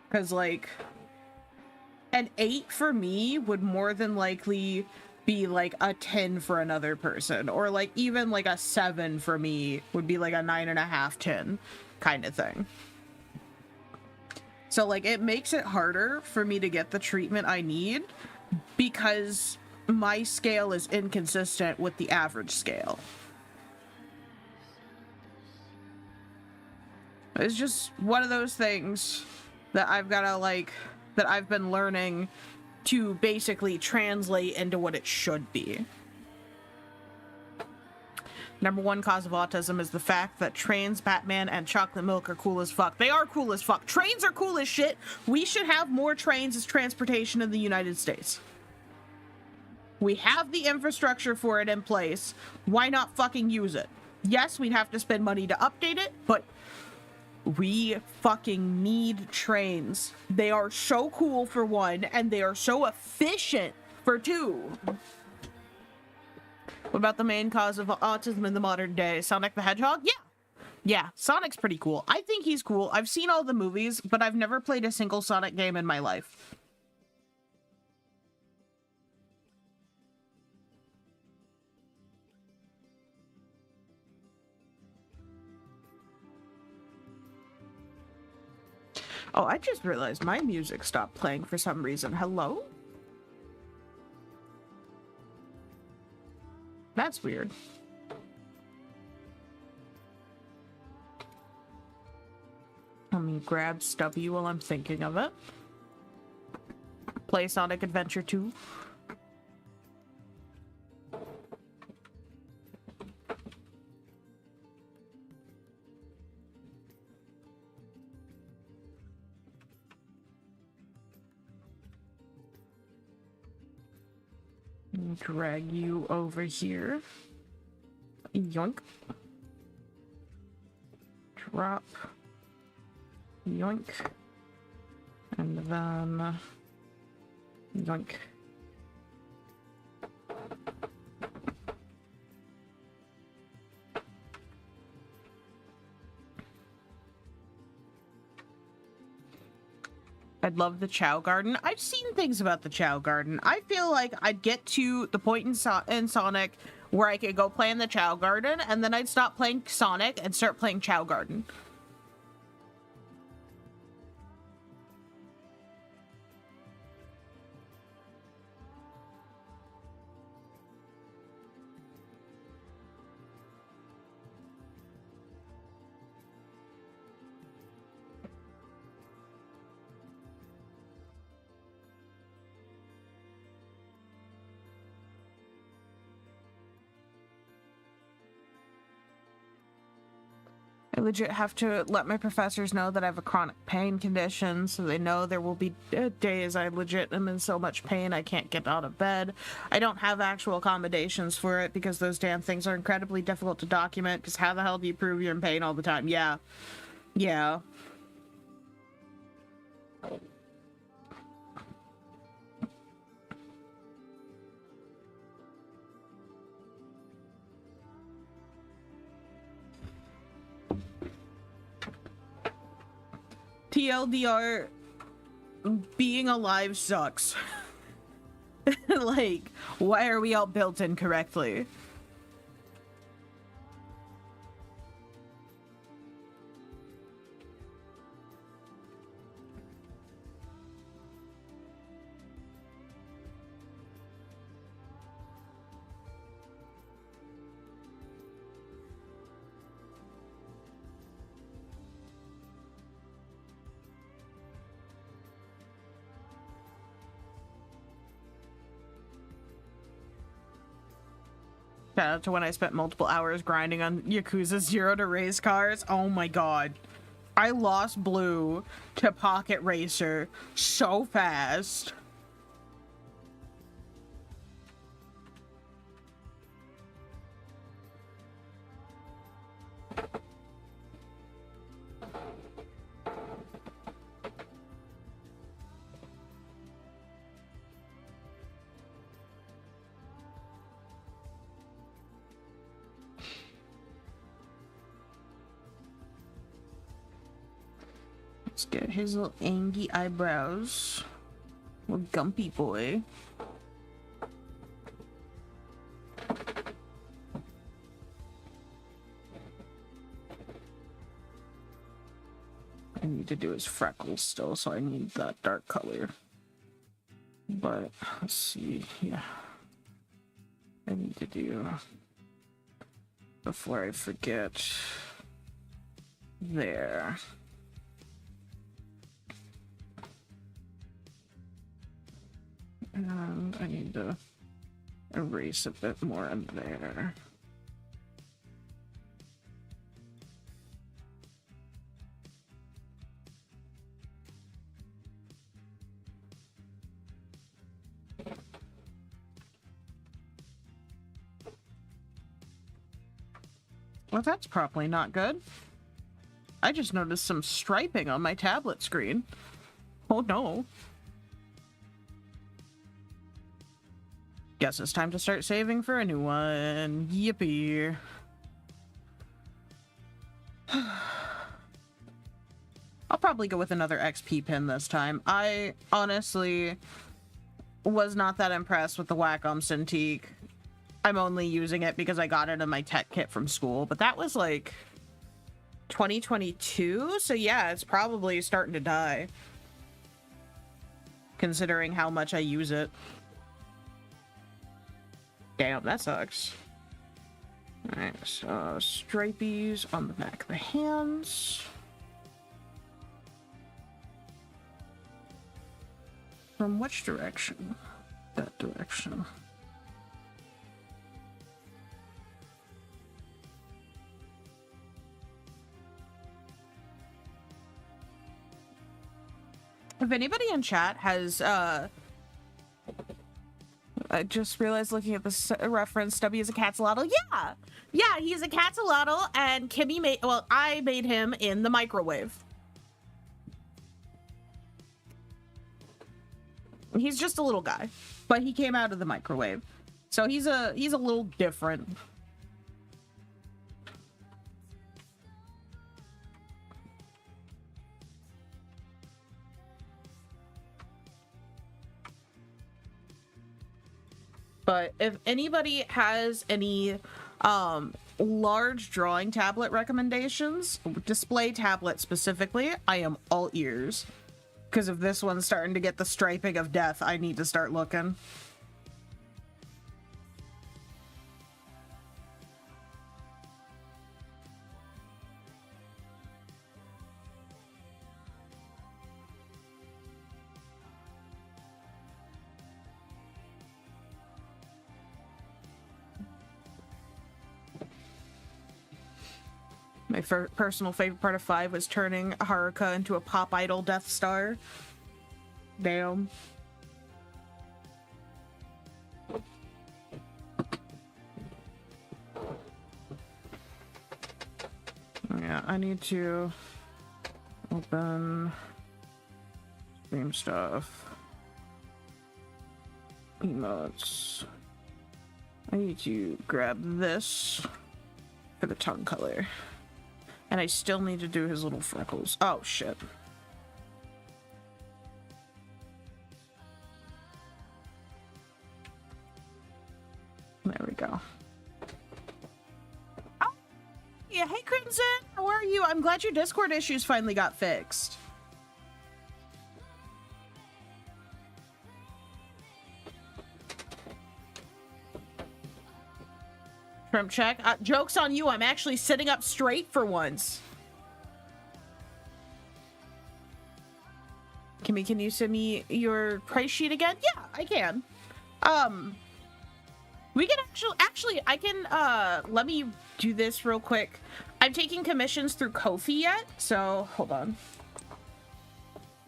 Because like, an 8 for me would more than likely be like a 10 for another person, or like even like a 7 for me would be like a 9.5, 10 kind of thing. So like, it makes it harder for me to get the treatment I need because my scale is inconsistent with the average scale. It's just one of those things that I've gotta like, that I've been learning to basically translate into what it should be. Number one cause of autism is the fact that trains, Batman, and chocolate milk are cool as fuck. They are cool as fuck. Trains are cool as shit. We should have more trains as transportation in the United States. We have the infrastructure for it in place. Why not fucking use it? Yes, we'd have to spend money to update it, but we fucking need trains. They are so cool for one, and they are so efficient for two. What about the main cause of autism in the modern day? Sonic the Hedgehog? Yeah, Sonic's pretty cool. I think he's cool. I've seen all the movies, but I've never played a single Sonic game in my life. Oh, I just realized my music stopped playing for some reason. Hello? That's weird. Let me grab Stubby while I'm thinking of it. Play Sonic Adventure 2. Drag you over here. Yoink. Drop. Yoink. And then yoink. I'd love the Chow Garden. I've seen things about the Chow Garden. I feel like I'd get to the point in Sonic where I could go play in the Chow Garden, and then I'd stop playing Sonic and start playing Chow Garden. I legit have to let my professors know that I have a chronic pain condition, so they know there will be days I legit am in so much pain I can't get out of bed. I don't have actual accommodations for it because those damn things are incredibly difficult to document, because how the hell do you prove you're in pain all the time? Yeah. TLDR, being alive sucks. Like, why are we all built incorrectly? Shout out to when I spent multiple hours grinding on Yakuza 0 to race cars. Oh my god. I lost Blue to Pocket Racer so fast. Let's get his little angy eyebrows. Little gumpy boy. I need to do his freckles still, so I need that dark color. But let's see, yeah. I need to do, before I forget, there. And I need to erase a bit more in there. Well, that's probably not good. I just noticed some striping on my tablet screen. Oh no. Guess it's time to start saving for a new one. Yippee. I'll probably go with another XP pin this time. I honestly was not that impressed with the Wacom Cintiq. I'm only using it because I got it in my tech kit from school, but that was like 2022, so yeah, it's probably starting to die, considering how much I use it. Damn, that sucks. Alright, so stripies on the back of the hands. From which direction? That direction. If anybody in chat has, I just realized looking at this reference, Stubby is a Catsalotl. Yeah! Yeah, he's a Catsalotl, and Kimmy made, well, I made him in the microwave. He's just a little guy, but he came out of the microwave. So he's a little different. But if anybody has any large drawing tablet recommendations, display tablet specifically, I am all ears. Because if this one's starting to get the striping of death, I need to start looking. My personal favorite part of 5 was turning Haruka into a pop idol Death Star. Damn. Yeah, I need to open stream stuff. Emotes. I need to grab this for the tongue color. And I still need to do his little freckles. Oh, shit. There we go. Oh, yeah, hey Crimson, how are you? I'm glad your Discord issues finally got fixed. Shrimp check. Joke's on you, I'm actually sitting up straight for once. Kimmy, can you send me your price sheet again? Yeah, I can. We can actually, I can, let me do this real quick. I'm taking commissions through Ko-fi yet, so hold on.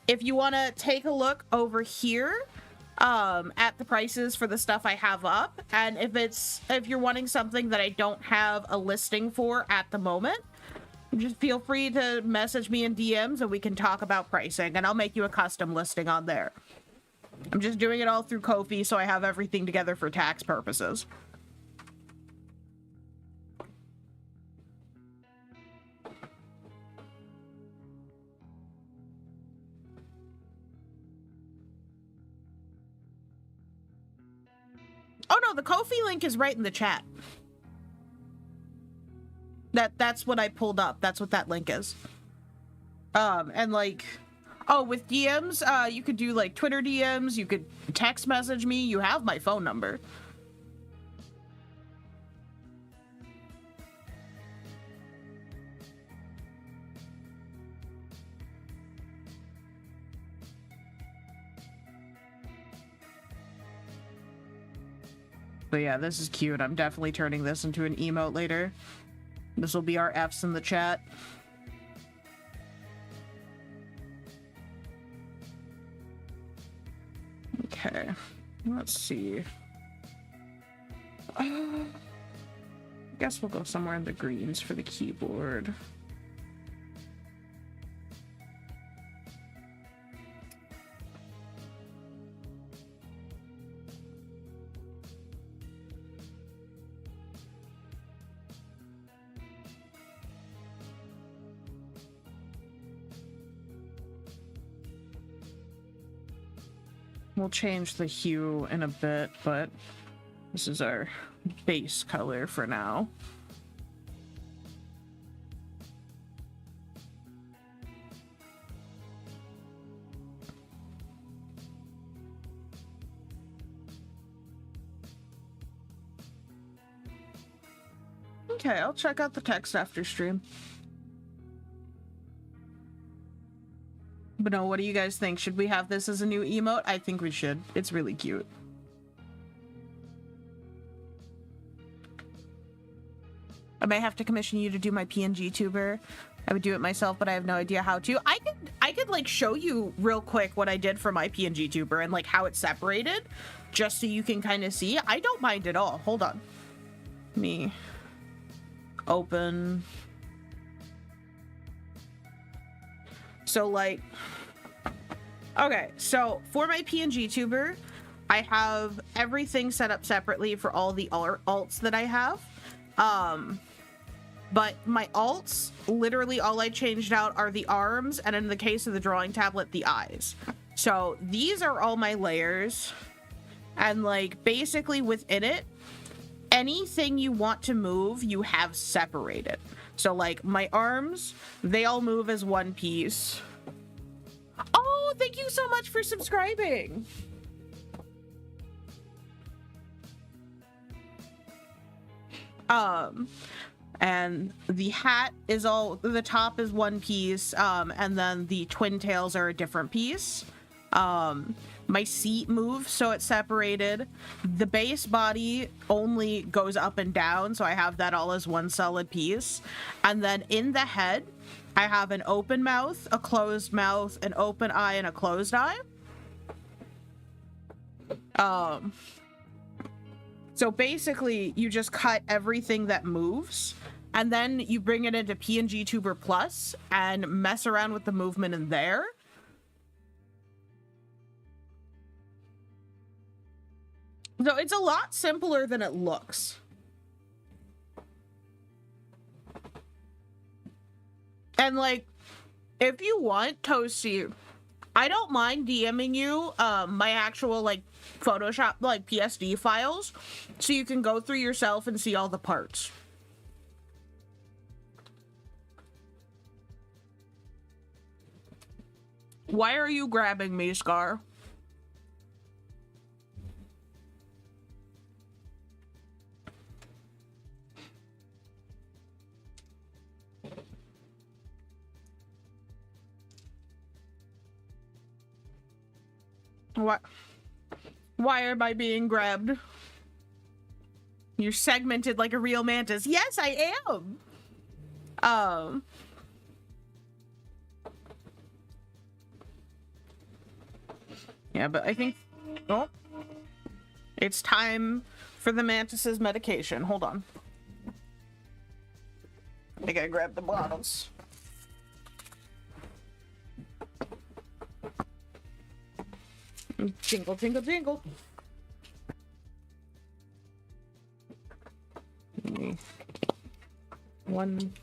If you want to take a look over here, at the prices for the stuff I have up, and if you're wanting something that I don't have a listing for at the moment, just feel free to message me in DMs and we can talk about pricing, and I'll make you a custom listing on there. I'm just doing it all through Ko-fi, so I have everything together for tax purposes. Oh no, the Ko-fi link is right in the chat. That's what I pulled up. That's what that link is. And like, oh, with DMs, you could do like Twitter DMs, you could text message me, you have my phone number. But yeah, this is cute. I'm definitely turning this into an emote later. This will be our Fs in the chat. Okay, let's see. I guess we'll go somewhere in the greens for the keyboard. We'll change the hue in a bit, but this is our base color for now. Okay, I'll check out the text after stream. But no, what do you guys think? Should we have this as a new emote? I think we should. It's really cute. I may have to commission you to do my PNG tuber. I would do it myself, but I have no idea how to. I could like show you real quick what I did for my PNG tuber and like how it's separated, just so you can kind of see. I don't mind at all. Hold on. Let me open. So like, okay, so for my PNG tuber, I have everything set up separately for all the alts that I have. But my alts, literally all I changed out are the arms, and in the case of the drawing tablet, the eyes. So these are all my layers, and like basically within it, anything you want to move, you have separated. So like my arms, they all move as one piece. Oh, thank you so much for subscribing. And the hat is all, the top is one piece, and then the twin tails are a different piece. My seat moves, so it's separated. The base body only goes up and down, so I have that all as one solid piece. And then in the head, I have an open mouth, a closed mouth, an open eye, and a closed eye. So basically, you just cut everything that moves, and then you bring it into PNG Tuber Plus and mess around with the movement in there. So it's a lot simpler than it looks. And like, if you want, Toasty, I don't mind DMing you my actual like Photoshop like PSD files so you can go through yourself and see all the parts. Why are you grabbing me, Scar? What? Why am I being grabbed? You're segmented like a real mantis. Yes, I am. Yeah, but I think... Oh. It's time for the mantis's medication. Hold on. I gotta grab the bottles. Jingle, jingle, jingle. One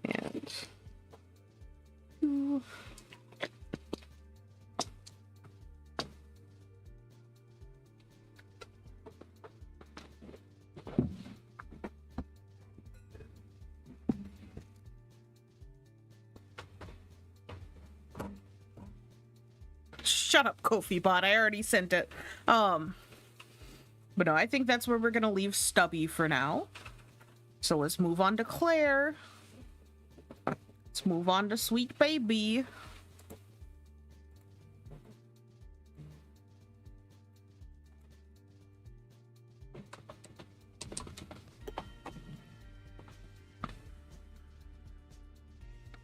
and two. Shut up, Kofi bot. I already sent it. But no, I think that's where we're gonna leave Stubby for now. So let's move on to Claire. Let's move on to Sweet Baby.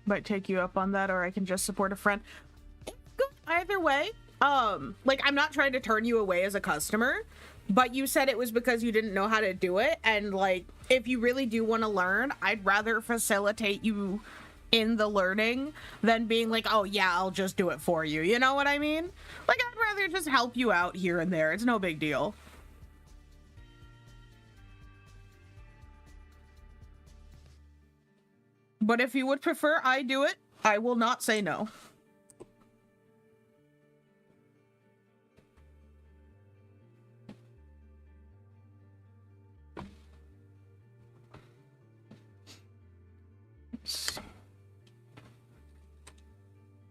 Might take you up on that, or I can just support a friend. Good either way. Like, I'm not trying to turn you away as a customer, but you said it was because you didn't know how to do it, and like, if you really do want to learn, I'd rather facilitate you in the learning than being like, oh yeah, I'll just do it for you. You know what I mean? Like, I'd rather just help you out here and there. It's no big deal. But if you would prefer I do it, I will not say no.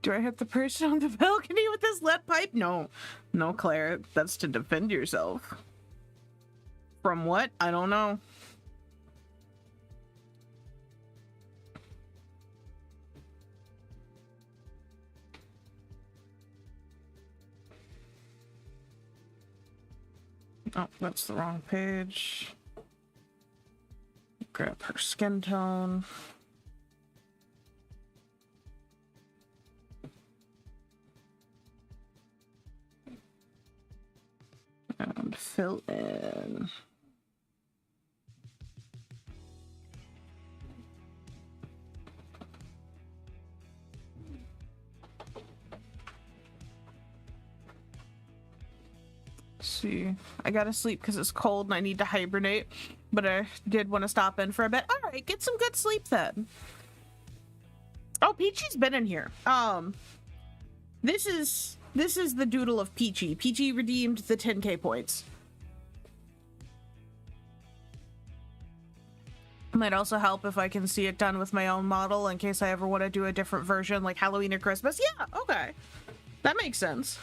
Do I hit the person on the balcony with this lead pipe? No. No, Claire. That's to defend yourself. From what? I don't know. Oh, that's the wrong page. Grab her skin tone. And fill in. See, I gotta sleep because it's cold and I need to hibernate, but I did want to stop in for a bit. All right, get some good sleep then. Oh, Peachy's been in here. This is the doodle of Peachy. Peachy redeemed the 10k points. Might also help if I can see it done with my own model in case I ever want to do a different version like Halloween or Christmas. Yeah, okay. That makes sense.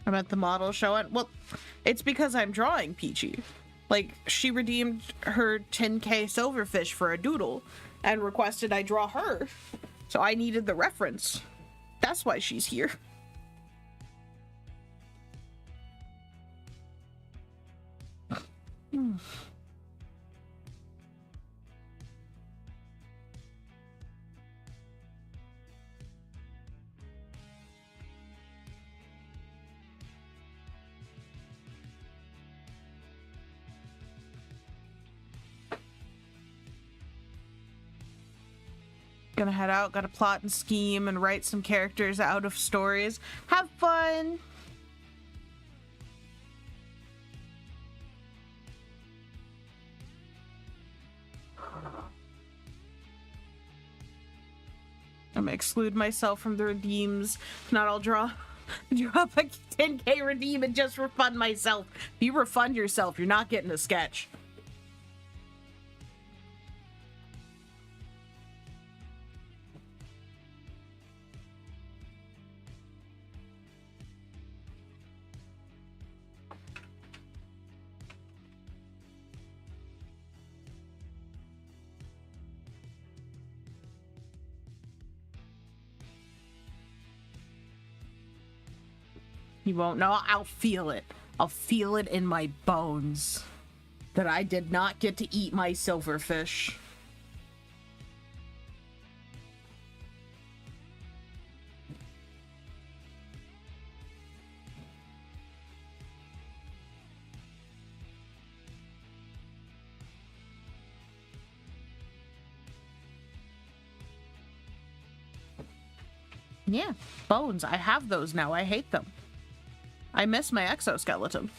I'm at the model showing. Well, it's because I'm drawing Peachy. Like, she redeemed her 10k silverfish for a doodle and requested I draw her. So I needed the reference. That's why she's here. Gonna head out, gotta plot and scheme and write some characters out of stories. Have fun! I'm gonna exclude myself from the redeems. If not, I'll drop a 10k redeem and just refund myself. If you refund yourself, you're not getting a sketch. You won't know. I'll feel it. I'll feel it in my bones that I did not get to eat my silverfish. Yeah, bones. I have those now. I hate them. I miss my exoskeleton.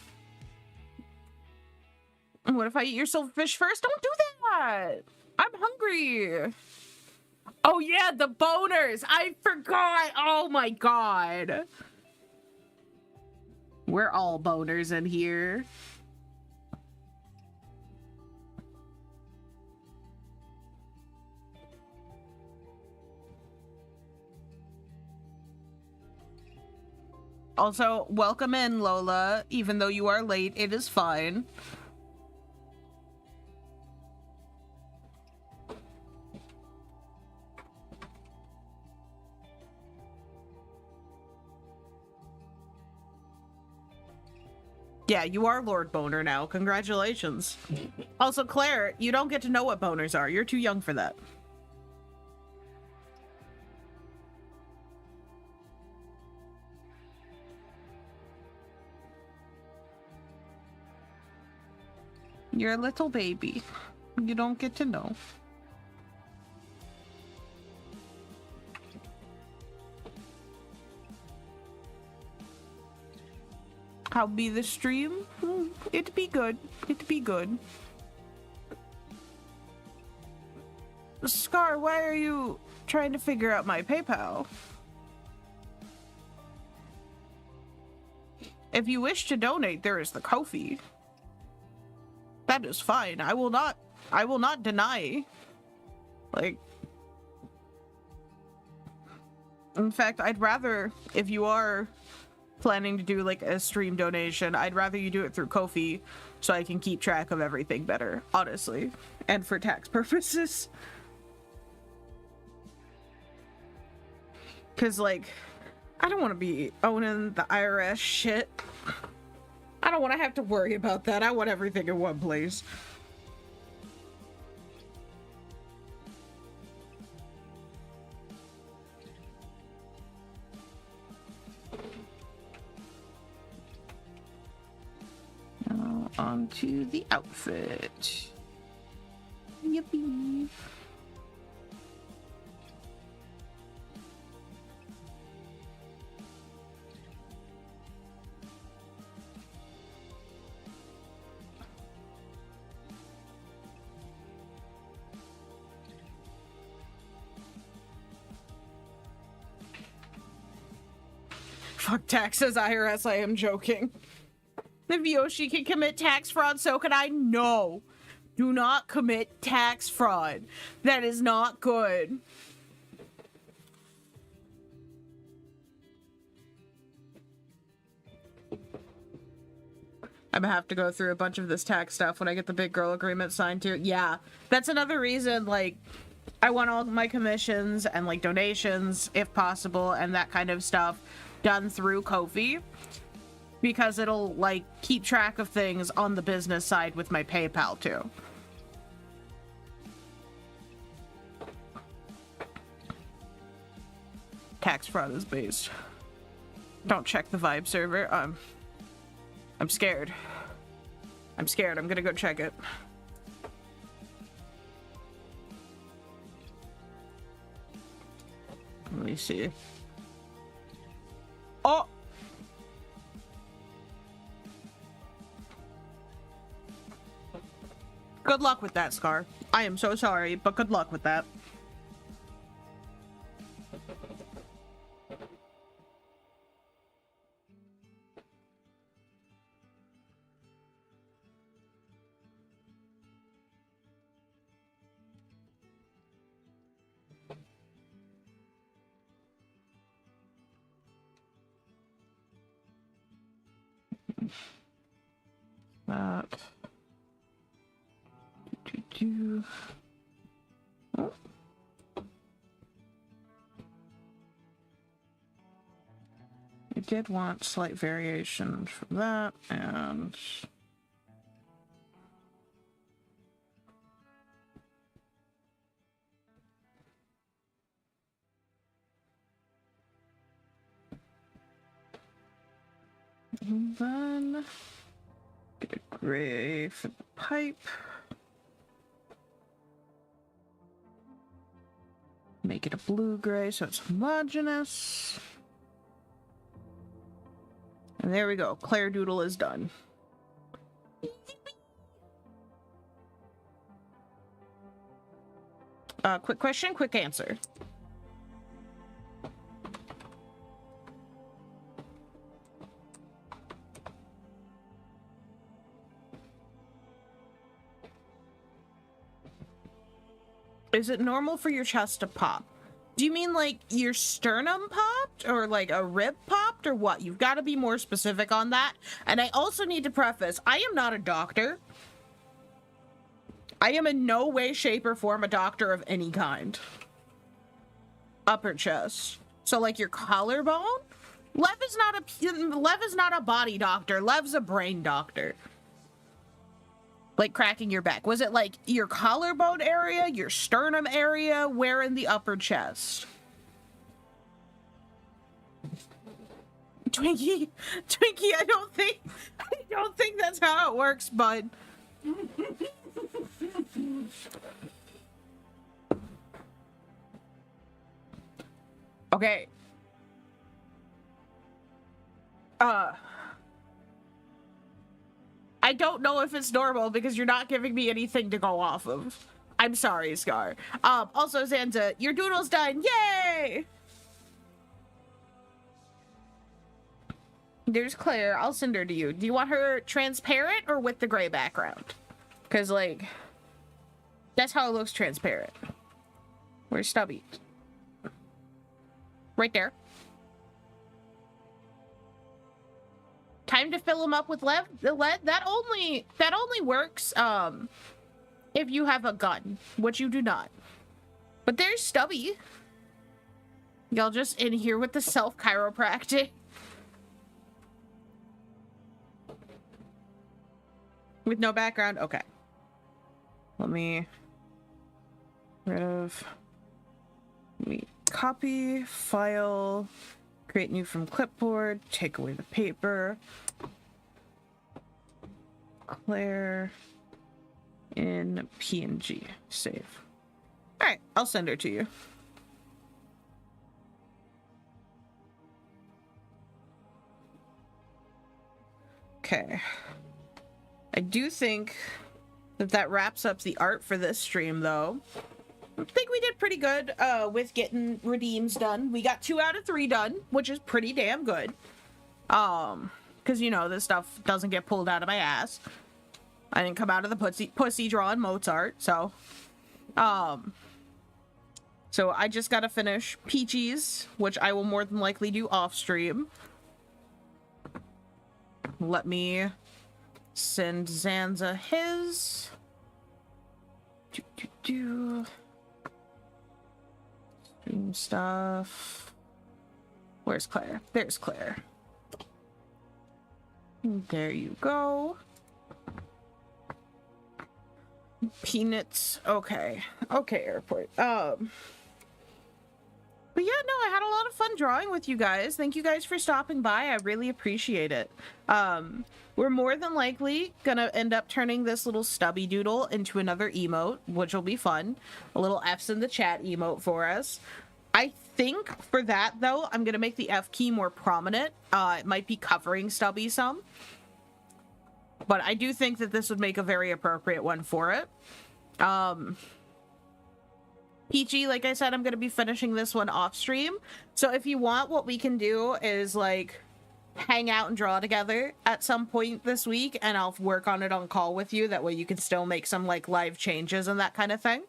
What if I eat your silverfish first? Don't do that! I'm hungry. Oh yeah, the boners! I forgot! Oh my god. We're all boners in here. Also, welcome in, Lola. Even though you are late, it is fine. Yeah, you are Lord Boner now. Congratulations. Also, Claire, you don't get to know what boners are. You're too young for that. You're a little baby. You don't get to know. How be the stream? It'd be good. It'd be good. Scar, why are you trying to figure out my PayPal? If you wish to donate, there is the Ko-fi. That is fine. I will not deny. Like, in fact, I'd rather, if you are planning to do like a stream donation, I'd rather you do it through Ko-fi so I can keep track of everything better, honestly, and for tax purposes. Because, like, I don't want to be owning the IRS shit. I don't want to have to worry about that. I want everything in one place. Now onto the outfit. Yippee. Fuck taxes, IRS, I am joking. If Yoshi can commit tax fraud, so can I. No. Do not commit tax fraud. That is not good. I'm gonna have to go through a bunch of this tax stuff when I get the big girl agreement signed too. Yeah, that's another reason, like, I want all my commissions and, like, donations, if possible, and that kind of stuff done through Ko-fi, because it'll, like, keep track of things on the business side with my PayPal too. Tax fraud is based. Don't check the Vibe server. I'm scared. I'm scared. I'm gonna go check it. Let me see. Oh! Good luck with that, Scar. I am so sorry, but good luck with that. That. Oh. I did want slight variation from that, and then get a gray for the pipe. Make it a blue-gray so it's homogeneous. And there we go. Claire Doodle is done. Quick question, quick answer. Is it normal for your chest to pop? Do you mean like your sternum popped or like a rib popped or what? You've got to be more specific on that. And I also need to preface, I am not a doctor. I am in no way, shape, or form a doctor of any kind. Upper chest. So like your collarbone? Lev is not a body doctor. Lev's a brain doctor. Like cracking your back. Was it like your collarbone area, your sternum area, where in the upper chest? Twinkie, I don't think that's how it works, bud. Okay. I don't know if it's normal because you're not giving me anything to go off of. I'm sorry, Scar. Also, Zanza, your doodle's done. Yay! There's Claire. I'll send her to you. Do you want her transparent or with the gray background? Because, like, that's how it looks transparent. Where's Stubby? Right there. Time to fill them up with lead. That only works if you have a gun, which you do not. But there's Stubby. Y'all just in here with the self-chiropractic. With no background? Okay. Let me copy, file, create new from clipboard, take away the paper. Claire in PNG. Save. Alright, I'll send her to you. Okay. I do think that wraps up the art for this stream, though. I think we did pretty good with getting redeems done. We got 2 out of 3 done, which is pretty damn good. Because, you know, this stuff doesn't get pulled out of my ass. I didn't come out of the pussy drawing Mozart, so. So I just gotta finish Peachy's, which I will more than likely do off stream. Let me send Zanza his. Stream stuff. Where's Claire? There's Claire. There you go. Peanuts. Okay. Okay, airport. But yeah, no, I had a lot of fun drawing with you guys. Thank you guys for stopping by. I really appreciate it. We're more than likely gonna end up turning this little stubby doodle into another emote, which will be fun. A little F's in the chat emote for us. I think for that, though, I'm going to make the F key more prominent. It might be covering Stubby some. But I do think that this would make a very appropriate one for it. Peachy, like I said, I'm going to be finishing this one off stream. So if you want, what we can do is, like, hang out and draw together at some point this week, and I'll work on it on call with you. That way you can still make some, like, live changes and that kind of thing.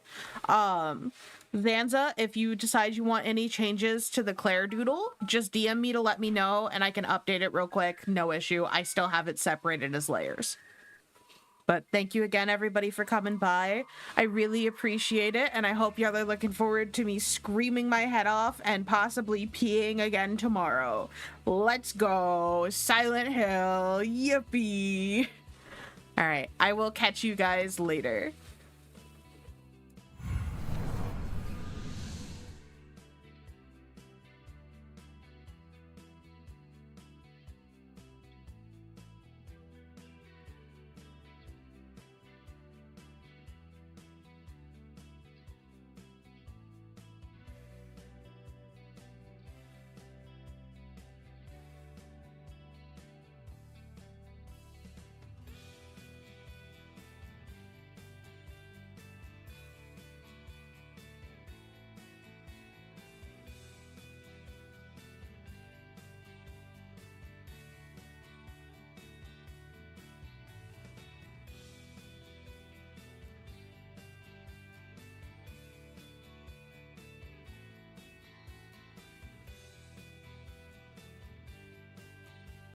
Vanza, if you decide you want any changes to the Claire doodle, just DM me to let me know, and I can update it real quick. No issue. I still have it separated as layers. But thank you again, everybody, for coming by. I really appreciate it, and I hope y'all are looking forward to me screaming my head off and possibly peeing again tomorrow. Let's go. Silent Hill. Yippee. All right. I will catch you guys later.